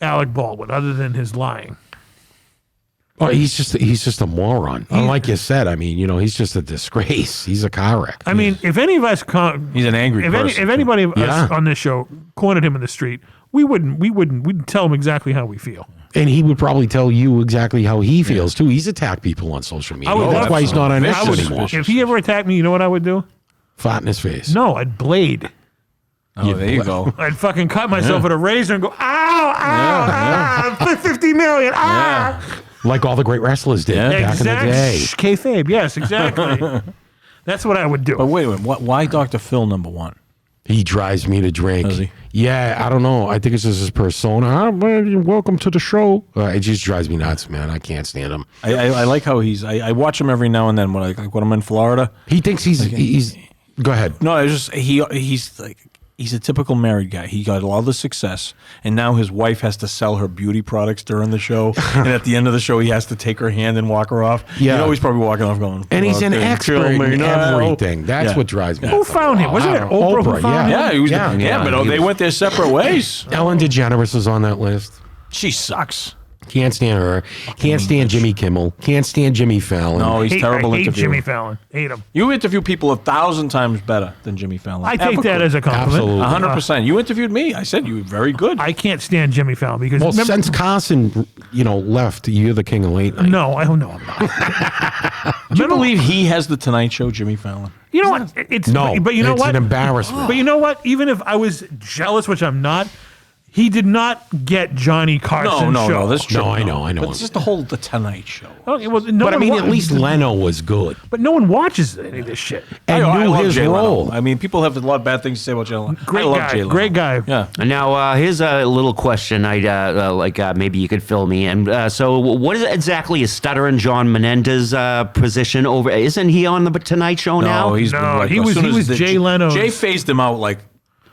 Alec Baldwin other than his lying? Oh, he's just a moron. Like you said, I mean, he's just a disgrace. He's a car wreck. I mean, if any of us He's an angry person. if anybody of us Yeah. on this show cornered him in the street, we'd tell him exactly how we feel. And he would probably tell you exactly how he feels too. He's attacked people on social media. would That's love why he's not on to. X I would, anymore. if he ever attacked me, you know what I would do? Fart in his face. No, I'd blade. Oh, there you go. I'd fucking cut myself with a razor and go, ow, 50 million, Like all the great wrestlers did back in the day. Kayfabe, yes, exactly. That's what I would do. But wait a minute. Why Dr. Phil number one? He drives me to drink. Does he? Yeah, I don't know. I think it's just his persona. Welcome to the show. It just drives me nuts, man. I can't stand him. I like how I watch him every now and then when I'm in Florida. He thinks he's. Go ahead. No, it's just he's like he's a typical married guy. He got all the success, and now his wife has to sell her beauty products during the show. And at the end of the show, he has to take her hand and walk her off. Yeah. You know, he's probably walking off going, And he's an "Okay, expert kill me in now." everything. That's Yeah. what drives me. Who found him? Wasn't it Oprah who found him? Yeah, he was. Yeah, But he they was- went their separate ways. Ellen DeGeneres is on that list. She sucks. Can't stand her. Can't stand Jimmy Kimmel. Can't stand Jimmy Fallon. No, he's terrible I hate interviewer. Jimmy Fallon. Hate him. You interview people 1,000 times better than Jimmy Fallon. I take that as a compliment. Absolutely. 100%. You interviewed me. I said you were very good. I can't stand Jimmy Fallon because Well, remember- since Carson, left, you're the king of late night. no, I'm not. Do you believe he has the Tonight Show, Jimmy Fallon? You know what? It's No, but you know it's what? an embarrassment. But you know what? Even if I was jealous, which I'm not, he did not get Johnny Carson's No, show. that's true. No, I know. But it's just the Tonight Show. Okay, well, no But I one mean, wa- at least Leno was good But no one watches any of this shit. and I knew love his Jay Leno. role. I mean, people have a lot of bad things to say about Jay Leno. Great I love guy. Jay Leno. Great guy. Yeah. And now, here's a little question. Maybe you could fill me in. So, what is exactly is Stuttering John Menendez position over? Isn't he on the Tonight Show now? No, he's been No, like, he as was- soon he as was the- Jay Leno's- Jay phased him out like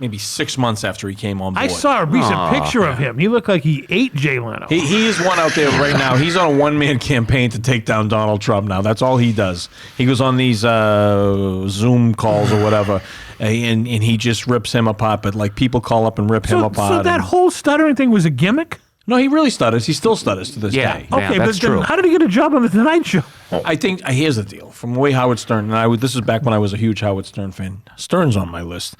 maybe 6 months after he came on board. I saw a recent picture of him. He looked like he ate Jay Leno. He is one out there right now. He's on a one-man campaign to take down Donald Trump now. That's all he does. He goes on these Zoom calls or whatever, and he just rips him apart. But like people call up and rip him apart. So that and- whole stuttering thing was a gimmick? No, he really stutters. He still stutters to this Yeah. day. Okay, that's but then true. how did he get a job on the Tonight Show? I think here's the deal. From the way Howard Stern, and this is back when I was a huge Howard Stern fan. Stern's on my list.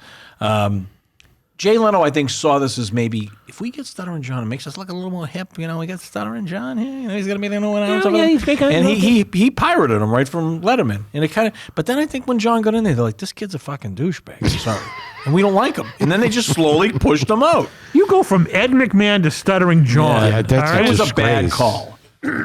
Jay Leno, I think, saw this as maybe if we get Stuttering John, it makes us look a little more hip. We get Stuttering John here. He's gonna be the new one. he's making and it he pirated him right from Letterman. And it kind of. But then I think when John got in there, they're like, this kid's a fucking douchebag. I'm sorry. and we don't like him. And then they just slowly pushed him out. You go from Ed McMahon to Stuttering John. Yeah, that's all right? It was a disgrace. bad call.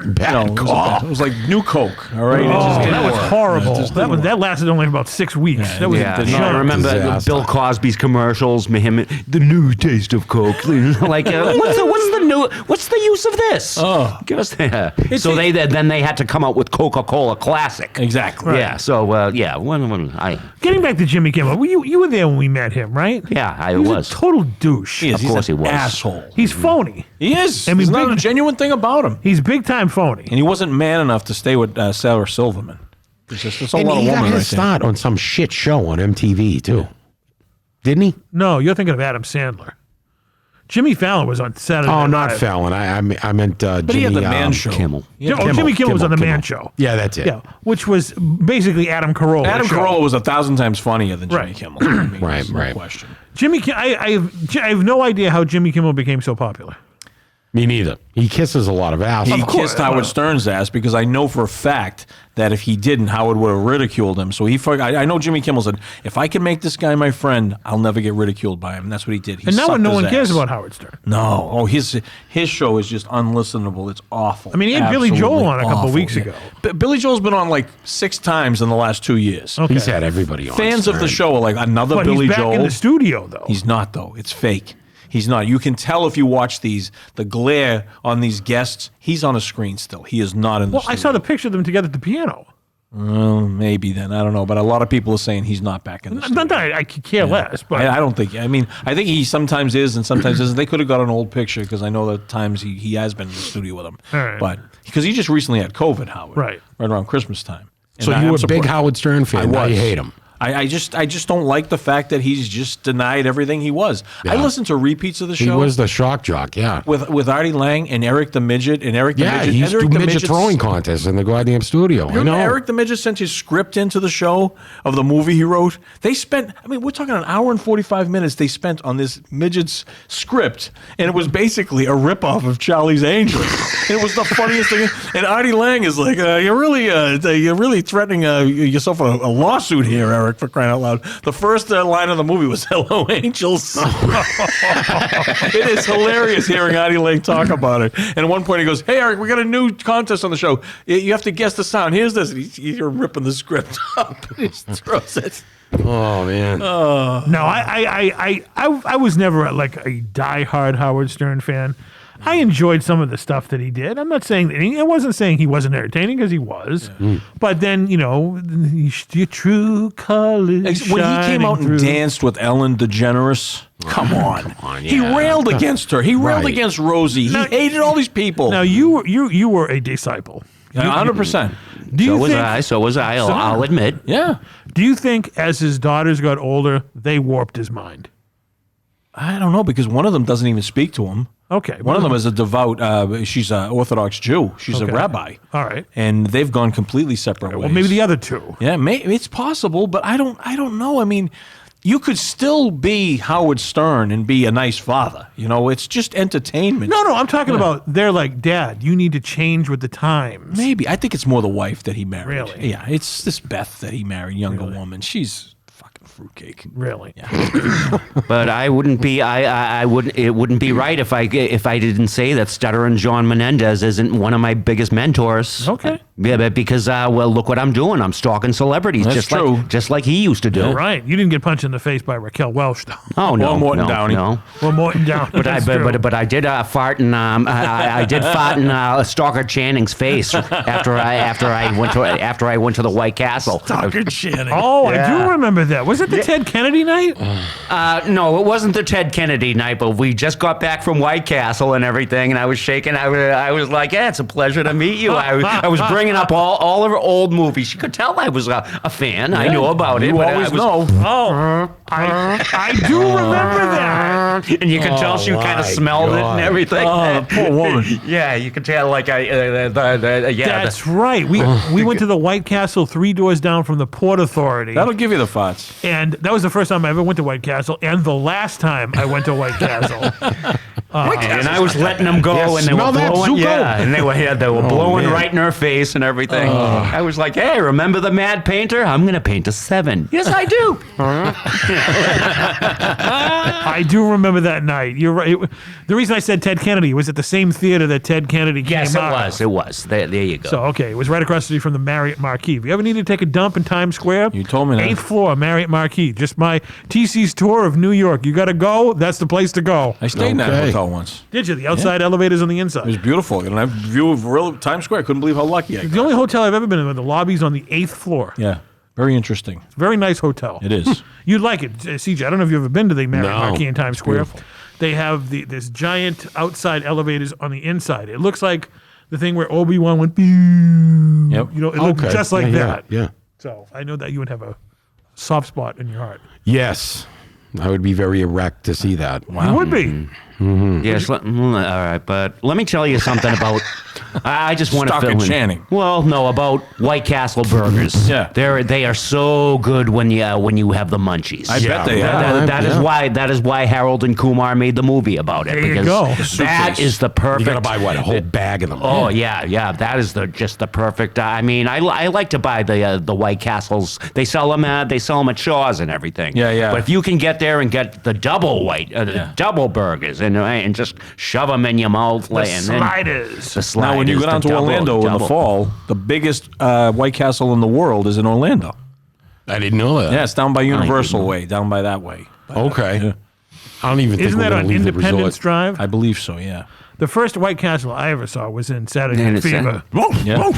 Bad call. It was like New Coke, all right? It Oh, just didn't that was work. horrible. It just didn't work. That lasted only about 6 weeks. That was Yeah, did not. I remember Disaster. Bill Cosby's commercials. Him, the new taste of Coke. Like, what's the use of this? Oh. Give us that. So then they had to come out with Coca-Cola Classic. Exactly. Yeah. So when I Getting back to Jimmy Kimmel, you were there when we met him, right? I He was was. a total douche. He is. Of course He's an he was. asshole. He's phony. He is. I mean, There's not big- a genuine thing about him. He's big time phony. And he wasn't man enough to stay with Sarah Silverman. It's a And lot of he got woman right his there. start on some shit show on MTV too, didn't he? No, you're thinking of Adam Sandler. Jimmy Fallon was on Saturday Oh, Night not Live. Fallon. I meant Jimmy. But he had the Man Show. Kimmel. Yeah. Jimmy Kimmel was on the Man Kimmel. Show. Yeah, that's it. Yeah, which was basically Adam Carolla. Adam show. Carolla was 1,000 times funnier than Jimmy Right. Kimmel. I mean, Right, there's no right. question. I have no idea how Jimmy Kimmel became so popular. Me neither. He kisses a lot of ass. He course. kissed Howard Stern's ass because I know for a fact that if he didn't, Howard would have ridiculed him. So I know Jimmy Kimmel said, if I can make this guy my friend, I'll never get ridiculed by him. And that's what he did. He And now sucked no his one cares ass. about Howard Stern. No. Oh, his show is just unlistenable. It's awful. I mean, he had Billy Joel Absolutely on a couple awful. weeks Yeah. ago. But Billy Joel's been on like 6 times in the last 2 years. Okay. He's had everybody on. Fans of the Stern. show are like, another But Billy he's back Joel. in the studio, though. He's not, though. It's fake. He's not. You can tell if you watch the glare on these guests. He's on a screen still. He is not in the Well, studio. I saw the picture of them together at the piano. Well, maybe then. I don't know. But a lot of people are saying he's not back in the studio. Not that I could care less, but I don't think. I mean, I think he sometimes is and sometimes isn't. They could have got an old picture because I know the times he has been in the studio with them. All right. But because he just recently had COVID, Howard. Right. Right around Christmas time. So And you I'm were a big surprised- Howard Stern fan. I Now was. you hate him. I just don't like the fact that he's just denied everything he was. I Yeah. listened to repeats of the show. He was the shock jock. Yeah. with Artie Lang and Eric the Midget and Eric the Yeah, Midget. he used to Eric do the midget Midget's- throwing contests in the goddamn studio. I Remember know. Eric the Midget sent his script into the show of the movie he wrote? They spent, I mean, we're talking an hour and 45 minutes they spent on this midget's script, and it was basically a ripoff of Charlie's Angels. It was the funniest thing. And Artie Lang is like, you're really threatening yourself a lawsuit here, Eric, for crying out loud. The first line of the movie was "Hello, Angels." It is hilarious hearing Artie Lang talk about it. And at one point he goes, "Hey, Eric, we got a new contest on the show. You have to guess the sound. Here's this." And you're ripping the script up. He just throws it. Oh man. no, I was never like a diehard Howard Stern fan. I enjoyed some of the stuff that he did. I'm not saying that I wasn't saying he wasn't entertaining because he was, but then your true colors. When he came out and through. danced with Ellen DeGeneres, come on. He yeah. railed against her. He railed Right. against Rosie. He hated all these people. Now you were a disciple. 100%. Do you So was I. I'll admit. Yeah. Do you think as his daughters got older, they warped his mind? I don't know because one of them doesn't even speak to him. Okay, One of them is a devout, she's an Orthodox Jew. She's Okay. a rabbi. All right. And they've gone completely separate ways. Well, maybe the other two. Yeah, it's possible, but I don't know. I mean, you could still be Howard Stern and be a nice father. You know, it's just entertainment. No, I'm talking about they're like, Dad, you need to change with the times. Maybe. I think it's more the wife that he married. Really? Yeah, it's this Beth that he married, younger woman. She's fucking fruitcake. Really? But I wouldn't be. I wouldn't. It wouldn't be right if I didn't say that Stuttering John Menendez isn't one of my biggest mentors. Okay. Yeah, but because well, look what I'm doing. I'm stalking celebrities, That's just true. just like he used to do. Right. You didn't get punched in the face by Raquel Welch, though. Oh no, Or Morton no, Downey. no. Well, Morton Down. But I did fart in I did fart in Stalker Channing's face after I went to the White Castle. Shannon. Oh, I do remember that. Was it the Ted Kennedy night? No, it wasn't the Ted Kennedy night, but we just got back from White Castle and everything, and I was shaking. I was like, "Yeah, it's a pleasure to meet you." I was bringing up all of her old movies. She could tell I was a fan. I knew about it. You but always I was, know. Oh, I do remember that. And you could tell she kind of my smelled it God. and everything. Oh, poor woman. Yeah, you could tell like That's right. We went to the White Castle 3 doors down from the Port Authority. That'll give you the farts. And that was the first time I ever went to White Castle and the last time I went to White Castle. And I was letting them go, Yeah, and they were smell that, blowing. Zuko? Yeah, and they were blowing man. right in her face and everything. I was like, "Hey, remember the Mad Painter? I'm gonna paint a 7." Yes, I do. I do remember that night. You're right. The reason I said Ted Kennedy was at the same theater that Ted Kennedy came Yes, it out was. of. It was. There you go. So, okay, it was right across the street from the Marriott Marquis. If you ever needed to take a dump in Times Square, You told me that. 8th floor, Marriott Marquis. Just my TC's tour of New York. You got to go. That's the place to go. I stayed in that Okay. hotel once. Did you? The outside elevators on the It was inside. beautiful. And I have a view of real Times Square. I couldn't believe how lucky I got. The only hotel I've ever been in with the lobby's on the 8th floor. Yeah, very interesting. Very nice hotel. It is. You'd like it, CJ. I don't know if you've ever been to the Marriott No. Marquis in Times Square. Beautiful. They have this giant outside elevators on the inside. It looks like the thing where Obi-Wan went, "Pew." Yep. You know, it looks Okay. just like Yeah, that. Yeah. So I know that you would have a soft spot in your heart. Yes. I would be very erect to see that. You would be. Yes, all right, but let me tell you something about. I just want to Stock fill and in. Channing. Well, no, about White Castle burgers. Yeah. they are so good when you have the munchies. I bet they Yeah. are. That is why Harold and Kumar made the movie about it. There you because go. That suitcase. is the perfect. You got to buy what? A whole bag of them. Oh yeah. That is just the perfect. I mean, I like to buy the White Castles. They sell them at Shaw's and everything. Yeah. But if you can get there and get the double double burgers and just shove them in your mouth, The and then sliders. the sliders. Now, when you go down the to double- Orlando in the double. fall, the biggest White Castle in the world is in Orlando. I didn't know that. Yeah, it's down by Universal Way, down by that way. Okay. Yeah. I don't even think Isn't we're that going on to leave the Independence resort. Drive? I believe so, yeah. The first White Castle I ever saw was in Saturday And Night it's, Fever. Yeah.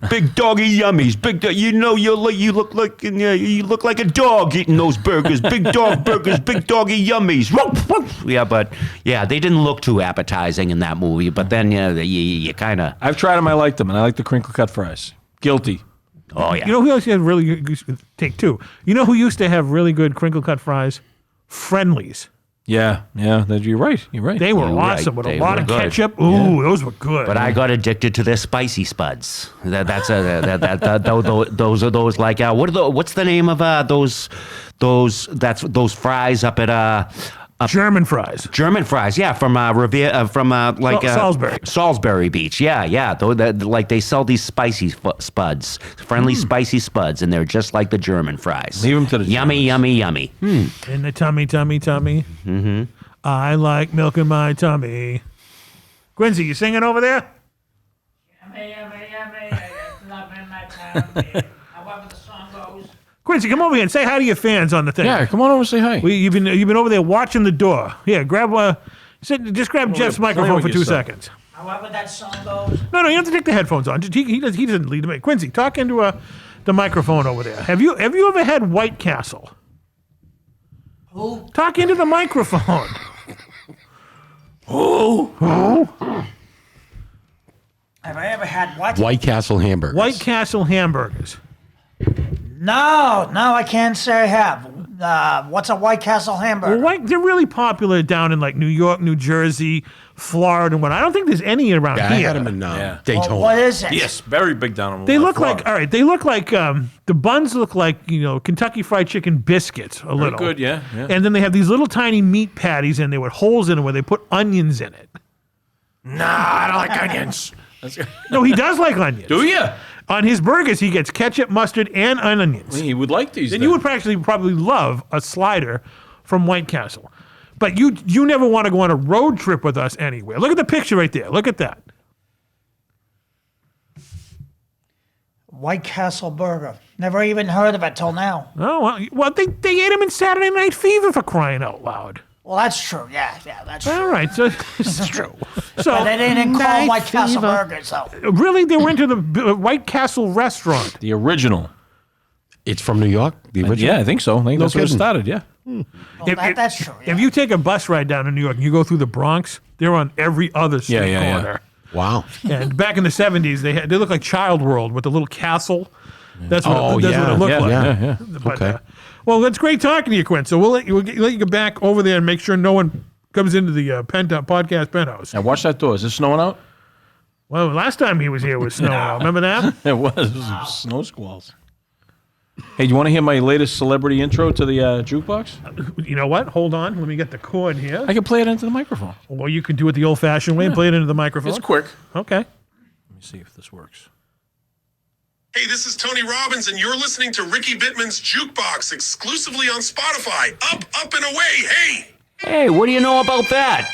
Big doggy yummies. You look like a dog eating those burgers. Big dog burgers. Big doggy yummies. Yeah, but they didn't look too appetizing in that movie. But then you kind of. I've tried them, I like them, and I like the crinkle cut fries. Guilty. Oh yeah. You know who else had really good? Take two. You know who used to have really good crinkle cut fries? Friendlies. Yeah, you're right. You're right. They were You're right. awesome with a They lot were of good. ketchup. Ooh, those were good. But I got addicted to their spicy spuds. Those are those like what's the name of those fries up at German fries. German fries, yeah, from Salisbury. Salisbury Beach, yeah. Like they sell these spicy spuds, friendly spicy spuds, and they're just like the German fries. Leave 'em to the yummy. In the tummy. Mm-hmm. I like milk in my tummy. Quincy, you singing over there? Yummy, love in my tummy. However the song goes. Quincy, come over here and say hi to your fans on the thing. Yeah, come on over and say hi. You've been over there watching the door. Here, just grab Jeff's play microphone with for 2 yourself. seconds. However that song goes. No, you have to take the headphones on. He doesn't lead me. Quincy, talk into the microphone over there. Have you ever had White Castle? Who? Talk into the microphone. Have I ever had what? White Castle hamburgers. White Castle hamburgers. No, I can't say I have. What's a White Castle hamburger? Well, they're really popular down in like New York, New Jersey, Florida, and what. I don't think there's any around Yeah, I here. had them in Yeah. Daytona. Well, what is it? Yes, very big down on They look Florida. like, all right, they look like, the buns look like, Kentucky Fried Chicken biscuits a little. good, yeah. And then they have these little tiny meat patties in there with holes in it where they put onions in it. Nah, I don't like onions. No, he does like onions. Do you? On his burgers, he gets ketchup, mustard, and onions. He would like these. Then you would probably love a slider from White Castle. But you never want to go on a road trip with us anywhere. Look at the picture right there. Look at that. White Castle burger. Never even heard of it till now. Oh, well they ate him in Saturday Night Fever, for crying out loud. Well, that's true. Yeah, that's true. All right, so it's true. So But they didn't call White Castle burgers, though. really, they went to the White Castle restaurant. The original. It's from New York? The original? Yeah, I think so. I think No that's where it kidding. started, yeah. Well, If- that's true. Yeah. If you take a bus ride down to New York and you go through the Bronx, they're on every other street Yeah. corner. Wow. And back in the 70s, they look like Child World with the little castle. That's what, Oh, that's what it looked Yeah, like. yeah. But, Okay. Well, it's great talking to you, Quinn. So we'll let you get back over there and make sure no one comes into the podcast penthouse. Now, watch that door. Is it snowing out? Well, last time he was here was snow. Remember that? It was. It was snow squalls. Hey, do you want to hear my latest celebrity intro to the jukebox? You know what? Hold on. Let me get the cord here. I can play it into the microphone. Or you can do it the old-fashioned way and play it into the microphone. It's quick. Okay. Let me see if this works. Hey, this is Tony Robbins, and you're listening to Ricky Bittman's Jukebox exclusively on Spotify. Up, and away, hey! Hey, what do you know about that?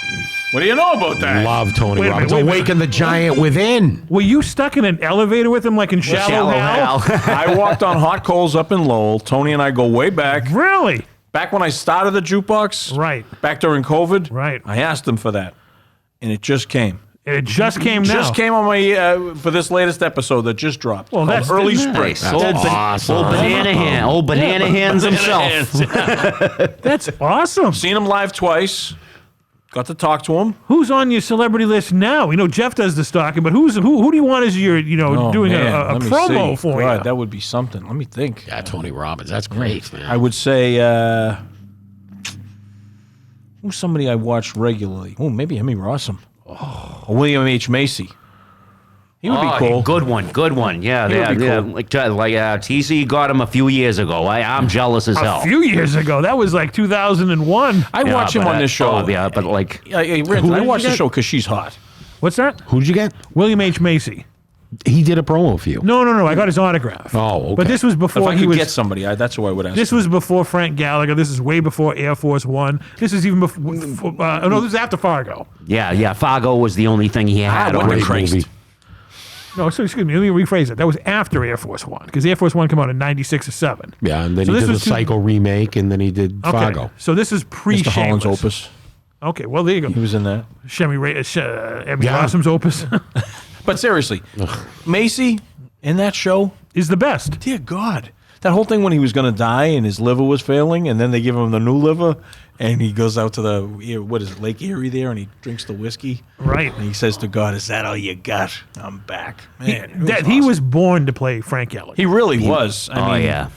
What do you know about that? Love Tony Wait a Robbins. minute, wait a Awaken the giant within. Were you stuck in an elevator with him like in Shallow Hal? I walked on hot coals up in Lowell. Tony and I go way back. Really? Back when I started the jukebox. Right. Back during COVID. Right. I asked him for that, and it just came. It just came now. Just came on my for this latest episode that just dropped. Well, that's early nice. spring. Old banana hands himself. That's awesome. Seen him live twice. Got to talk to him. Who's on your celebrity list now? You know, Jeff does the stalking, but who do you want as your, doing Man, a let me promo see. for God, you? that would be something. Let me think. Yeah, Tony Robbins. That's great, man. I would say who's somebody I watch regularly? Oh, maybe Emmy Rossum. Or William H. Macy. He would be cool. Good one. Yeah, He would be yeah. cool. Like TC got him a few years ago. I'm jealous as hell. A few years ago. That was like 2001. I watch him on this show. Yeah, but like, Hey, Renton, I watch the show because she's hot. What's that? Who did you get? William H. Macy. He did a promo for you. No. I got his autograph. Oh, okay. But this was If before I he could was. get somebody, that's who I would ask. This was before Frank Gallagher. This is way before Air Force One. This is even before. No, this is after Fargo. yeah. Fargo was the only thing he had. what on a it. Christ. movie. No, so excuse me. Let me rephrase it. That was after Air Force One because Air Force One came out in '96 or '7. Yeah, and then So he this did the was two- Psycho remake, and then he did Okay. Fargo. So this is pre Mr. Holland's Shameless. Opus. Okay, well there you He go. was in that. Emmy Yeah. Rossum's Opus But seriously, Macy in that show, is the best. dear God. That whole thing when he was going to die and his liver was failing, and then they give him the new liver, and he goes out to Lake Erie there, and he drinks the whiskey. Right. And he says to God, "Is that all you got? I'm back." Man, He awesome. was born to play Frank Gallagher. He really was. I mean, Yeah.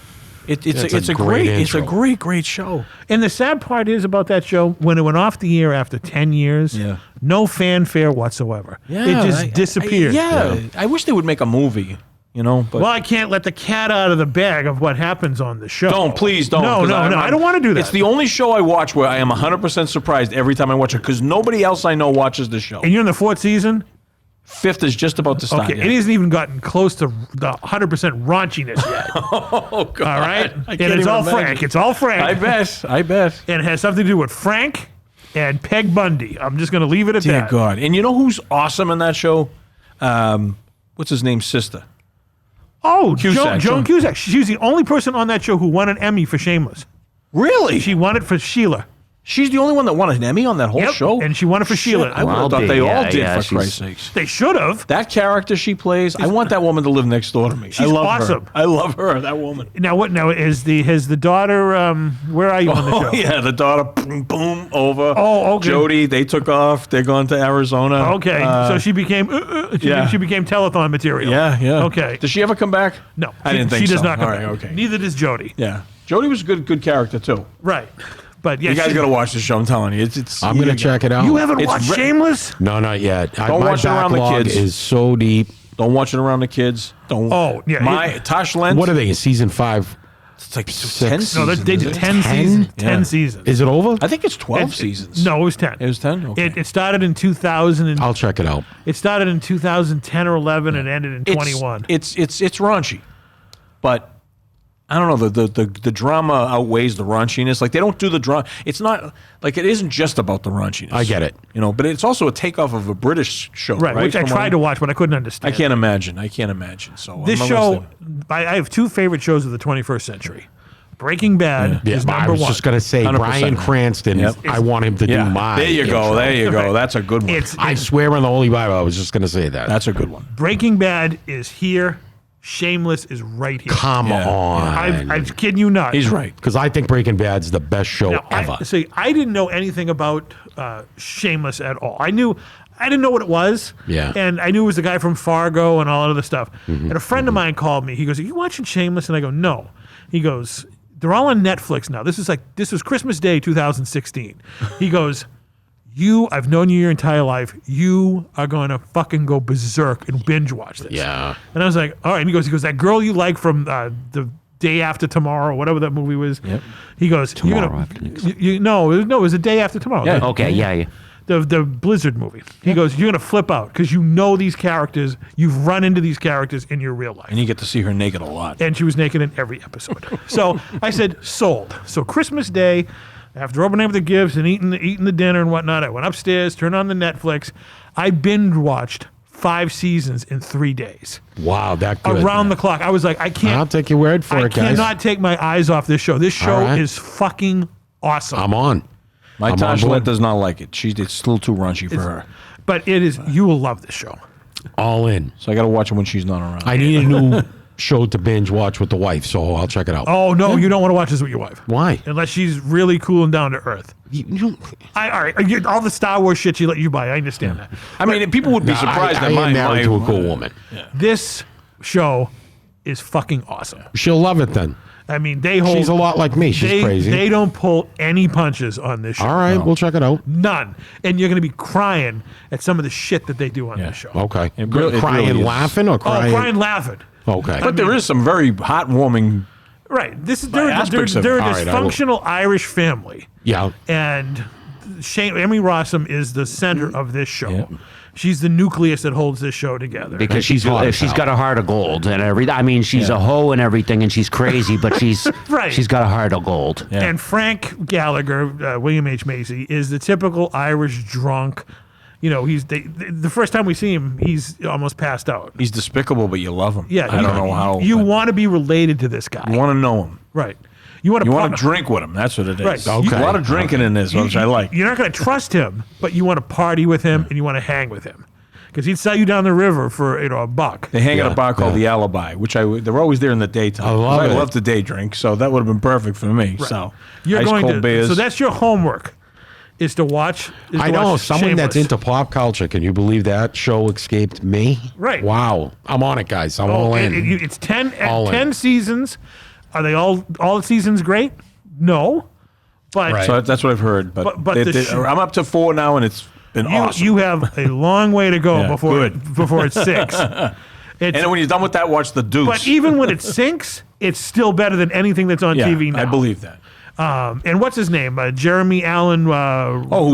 It's a great show. And the sad part is about that show, when it went off the air after 10 years, Yeah. no fanfare whatsoever. It just disappeared. I wish they would make a movie, but Well, I can't let the cat out of the bag of what happens on the show. please don't. No, 'cause I don't want to do that. It's the only show I watch where I am 100% surprised every time I watch it because nobody else I know watches the show. And you're in the 4th season? Fifth is just about to start. Okay, yeah. it hasn't even gotten close to the 100% raunchiness yet. Oh, God. All right? I And can't it's even all imagine. Frank. It's all Frank. I bet. And it has something to do with Frank and Peg Bundy. I'm just going to leave it at Dear that. God. And you know who's awesome in that show? What's his name? Sister. Oh, Cusack. Joan Cusack. She was the only person on that show who won an Emmy for Shameless. Really? She won it for Sheila. She's the only one that won an Emmy on that whole Yep, show? and she won it for Sheila. I would Well, have thought they yeah, all did, yeah, for she's- Christ's sakes. They should have. That character she plays, I want that woman to live next door to me. She's I love awesome. her. I love her, that woman. Now what? Now has the daughter? Where are you on the Oh, show? yeah, the daughter, boom, over. Oh, okay. Jody, they took off. They're going to Arizona. Okay, so she became yeah. she became telethon material. Yeah. Okay. Does she ever come back? No, I didn't think she does so. not come All right, back. okay. Neither does Jody. Yeah. Jody was a good character, too. Right, but yeah, You guys got to watch the show, I'm telling you. It's I'm going to check it out. You haven't It's watched re- Shameless? No, not yet. Don't My watch it around the backlog kids. is so deep. Don't watch it around the kids. Don't. Oh, yeah, Tosh Lentz. What are they in season 5? It's like 10 Six. No, seasons. they did is it? 10 seasons. 10 Yeah. seasons. Is it over? I think it's 12 It- seasons. No, it was 10. It was 10? Okay. It started in 2000 and I'll check it out. it started in 2010 or 11 and ended in 21. It's raunchy, but I don't know. The drama outweighs the raunchiness. Like they don't do the drama. It's not like it isn't just about the raunchiness. I get it. But it's also a takeoff of a British show, right, which I From what tried to watch, but I couldn't understand. I can't imagine. So This I'm show, listening. I have two favorite shows of the 21st century. Breaking Bad Yeah, is but I number was one. just going to say 100%. Bryan Cranston. Yep. I want him to do my. There you go. intro. There you go. That's a good one. I swear on the Holy Bible, I was just going to say that. That's a good one. Breaking Bad is here. Shameless is right here. Come Yeah. on. I'm kidding you not. He's right. Because I think Breaking Bad's the best show Now, ever. I didn't know anything about Shameless at all. I didn't know what it was. Yeah. And I knew it was the guy from Fargo and all that other stuff. And a friend of mine called me. He goes, "Are you watching Shameless?" And I go, "No." He goes, "They're all on Netflix now. This was Christmas Day 2016." He goes, I've known you your entire life. You are going to fucking go berserk and binge watch this. Yeah. And I was like, all right. And he goes, that girl you like from the Day After Tomorrow, whatever that movie was. Yep. He goes, Tomorrow After Next. no, it was A Day After Tomorrow. Yeah. Okay, yeah. The Blizzard movie. He goes, you're going to flip out because you know these characters. You've run into these characters in your real life. And you get to see her naked a lot. And she was naked in every episode. So I said, sold. So Christmas Day, after opening up the gifts and eating the dinner and whatnot, I went upstairs, turned on the Netflix. I binge watched 5 seasons in 3 days. Wow, that good. Around the clock. I was like, I can't. I'll take your word for it, guys. I cannot take my eyes off this show. This show All right. is fucking awesome. I'm on. My I'm on Tosh board. does not like it. It's still too raunchy for her. But it is. You will love this show. All in. So I got to watch it when she's not around. I need a new show to binge watch with the wife, so I'll check it out. Oh no, you don't want to watch this with your wife. Why? Unless she's really cool and down to earth. All right, all the Star Wars shit she let you buy. I understand that. I mean, people would be surprised I that am married to a cool woman. This show is fucking awesome. She'll love it then. I mean, they hold. She's a lot like me. She's crazy. They don't pull any punches on this show. All right, we'll check it out. None. And you're going to be crying at some of the shit that they do on this show. Okay. It really Crying, is. laughing, or Oh, crying? crying, laughing. Okay. But there is some very heartwarming. Right. They're aspects of a it. All right, I will- dysfunctional Irish family. Yeah. And Emmy Rossum is the center of this show. Yep. She's the nucleus that holds this show together. Because she's hot as she's hell. got a heart of gold and everything. I mean, she's a hoe and everything, and she's crazy, but she's Right. she's got a heart of gold. Yeah. And Frank Gallagher, William H. Macy, is the typical Irish drunk. You know, the first time we see him, he's almost passed out. He's despicable, but you love him. Yeah, I don't know how. You but want to be related to this guy, you want to know him. right? You want You want to drink with him. That's what it is. Right. Okay. A lot of drinking in this, which I like. You're not going to trust him, but you want to party with him and you want to hang with him because he'd sell you down the river for a buck. They hang at a bar called the Alibi, which they're always there in the daytime. I love it. love the day drink, so that would have been perfect for me. So You're ice going cold to. beers. So that's your homework. Is to watch. I know someone that's Shameless. into pop culture. Can you believe that show escaped me? Right. Wow. I'm on it, guys. I'm all in. It's 10 All in. seasons. Are they all the seasons great? No, but Right. So that's what I've heard. But, But the sh- I'm up to 4 now, and it's been awesome. you have a long way to go Yeah, before it's 6. and then when you're done with that, watch The Deuce. But even when it sinks, it's still better than anything that's on yeah, TV now. I believe that. And what's his name? Jeremy Allen. Who's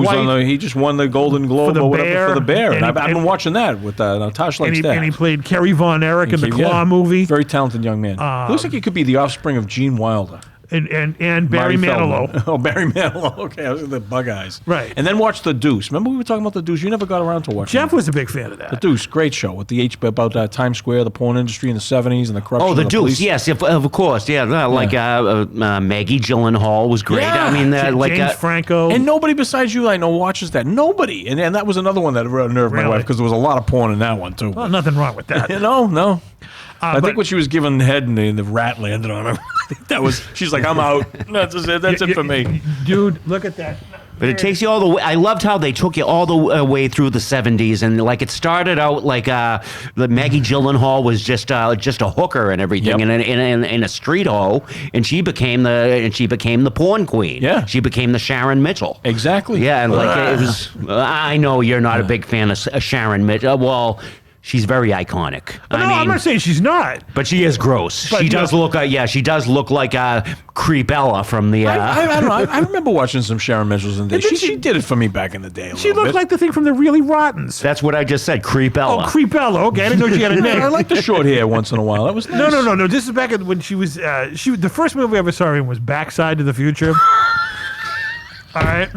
White, on he just won the Golden Globe the or whatever Bear, for the Bear. and And he- I've been watching that with Natasha and likes he, that. and he played Kerry Von Erich in the Claw Yeah. movie. Very talented young man. Looks like he could be the offspring of Gene Wilder. And Barry Marty Manilow. Feldman. Oh, Barry Manilow. Okay, I was the Bug Eyes. Right. And then watch The Deuce. Remember we were talking about The Deuce? You never got around to watching Jeff it. was a big fan of that. The Deuce, great show with the about Times Square, the porn industry in the 70s, and the corruption Oh, the of Deuce, police. yes, of course, yeah. Like Maggie Gyllenhaal was great. Yeah. I mean, like James Franco. And nobody besides you I know watches that. Nobody. And that was another one that nerved my Really? wife because there was a lot of porn in that one, too. Well, nothing wrong with that. No. I but- think when she was given head and the rat landed on her, that was, she's like, I'm out. That's it. That's it for me. Dude, look at that. But it takes you all the way. I loved how they took you all the way through the 70s, and like it started out like the Maggie Gyllenhaal was just a hooker and everything, Yep. in a street hoe, and she became the porn queen. Yeah. she became the Sharon Mitchell. Exactly. Yeah, and like it was. I know you're not a big fan of Sharon Mitchell. Well, she's very iconic. No, I'm not saying she's not. But she is gross. But She no. does look. She does look like Creepella from the. I don't know. I remember watching some Sharon Mitchell's in the day. She did it for me back in the day. She looked like the thing from the Really Rottens. That's what I just said. Oh, Creepella. Creepella. Okay, I didn't know she had a name. I like the short hair once in a while. That was nice. No. This is back when she was. The first movie I ever saw her in was Backside to the Future. All right,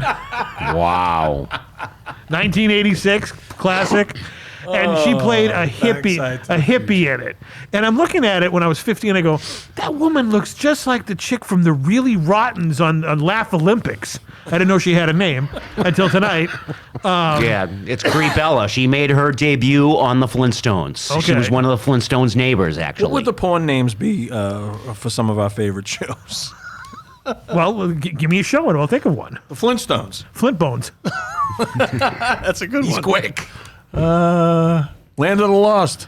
Wow. 1986 classic. And she played a hippie in it. And I'm looking at it when I was 15, and I go, that woman looks just like the chick from the Really Rottens on Laugh Olympics. I didn't know she had a name until tonight. Yeah, it's Creepella. She made her debut on the Flintstones. She Okay. was one of the Flintstones' neighbors, actually. What would the porn names be for some of our favorite shows? Well, give me a show and I'll think of one. The Flintstones. Flint Bones. That's a good one. He's quick. Land of the Lost.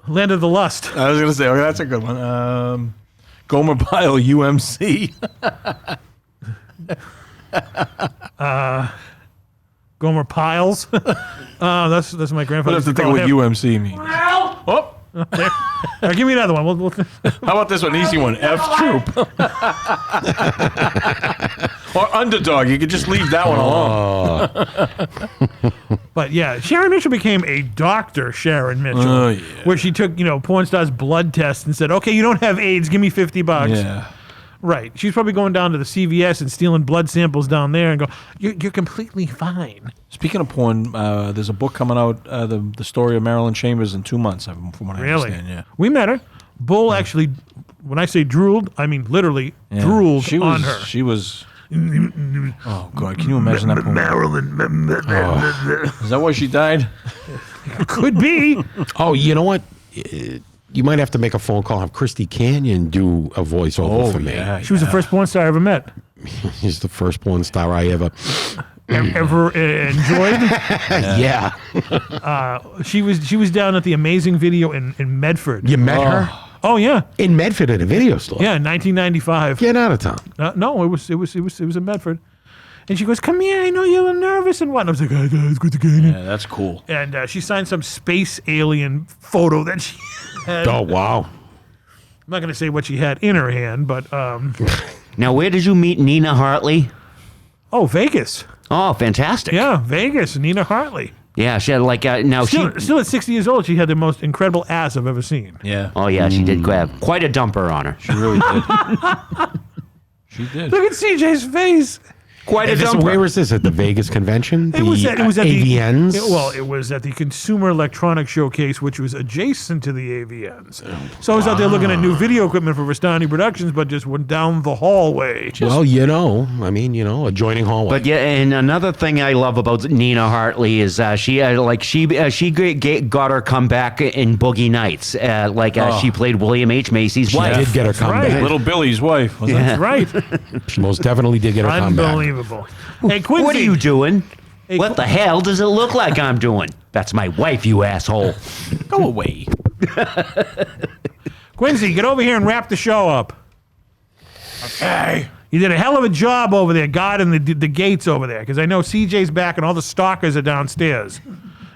Land of the Lust. I was going to say, okay, that's a good one. Gomer Pyle, UMC. Gomer Piles. That's my What grandfather. does the used to thing call with him. UMC mean? Oh, Give me another one. We'll How about this one? Easy one. F Troop. Or Underdog. You could just leave that one alone. But yeah, Sharon Mitchell became a Dr. Sharon Mitchell, where she took, porn stars' blood tests and said, okay, you don't have AIDS, give me $50. Yeah. Right. She's probably going down to the CVS and stealing blood samples down there and go, you're completely fine. Speaking of porn, there's a book coming out, the story of Marilyn Chambers in 2 months, from what I understand. Yeah. We met her. Bull actually, when I say drooled, I mean literally drooled on her. She was... Oh, God. Can you imagine that porn? Marilyn. Is that why she died? Could be. Oh, you know what? You might have to make a phone call, have Christy Canyon do a voiceover for me. Yeah, She was the first porn star I ever met. He's the first porn star I ever enjoyed. Yeah. She was down at the Amazing Video in Medford. You met her? Oh yeah, In Medford at a video store? yeah, in 1995. Get out of town. No, it was in Medford. And she goes, "Come here, I know you're a little nervous and what." And I was like, "It's good to get in." Yeah, that's cool. And she signed some space alien photo that she had. Oh, wow. I'm not going to say what she had in her hand, but Now, where did you meet Nina Hartley? Vegas. Oh, fantastic. Yeah, Vegas. Nina Hartley. Yeah, she had now Still at 60 years old, she had the most incredible ass I've ever seen. Yeah. Oh, yeah, she did grab quite a dumper on her. She really did. She did. Look at CJ's face. Quite a So dumper. where was this? At the Vegas convention? It was at the AVNs? it was at the Consumer Electronics Showcase, which was adjacent to the AVNs. So I was out there looking at new video equipment for Restani Productions, but just went down the hallway. Well, adjoining hallway. But yeah, and another thing I love about Nina Hartley is she got her comeback in Boogie Nights. She played William H. Macy's wife. She did get her comeback. right. Little Billy's wife. Was That's right. She most definitely did get her comeback. Unbelievable. Hey, Quincy. What are you doing? Hey, What the hell does it look like I'm doing? That's my wife, you asshole. Go away. Quincy, get over here and wrap the show up. Okay. You did a hell of a job over there, guarding the gates over there, because I know CJ's back and all the stalkers are downstairs.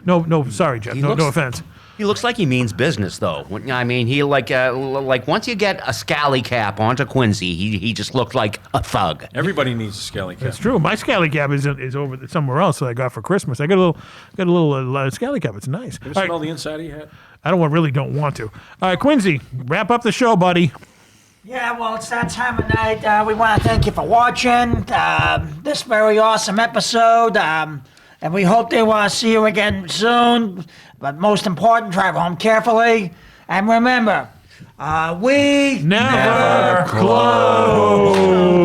No, sorry, Jeff. No offense. He looks like he means business, though. I mean, he like once you get a scally cap onto Quincy, he just looked like a thug. Everybody needs a scally cap. It's true. My scally cap is over somewhere else that I got for Christmas. I got a little scally cap. It's nice. You All right. smell the inside of your hat? I really don't want to. All right, Quincy, wrap up the show, buddy. Yeah, well, it's that time of night. We want to thank you for watching this very awesome episode. And we hope to see you again soon. But most important, drive home carefully. And remember, we Never close.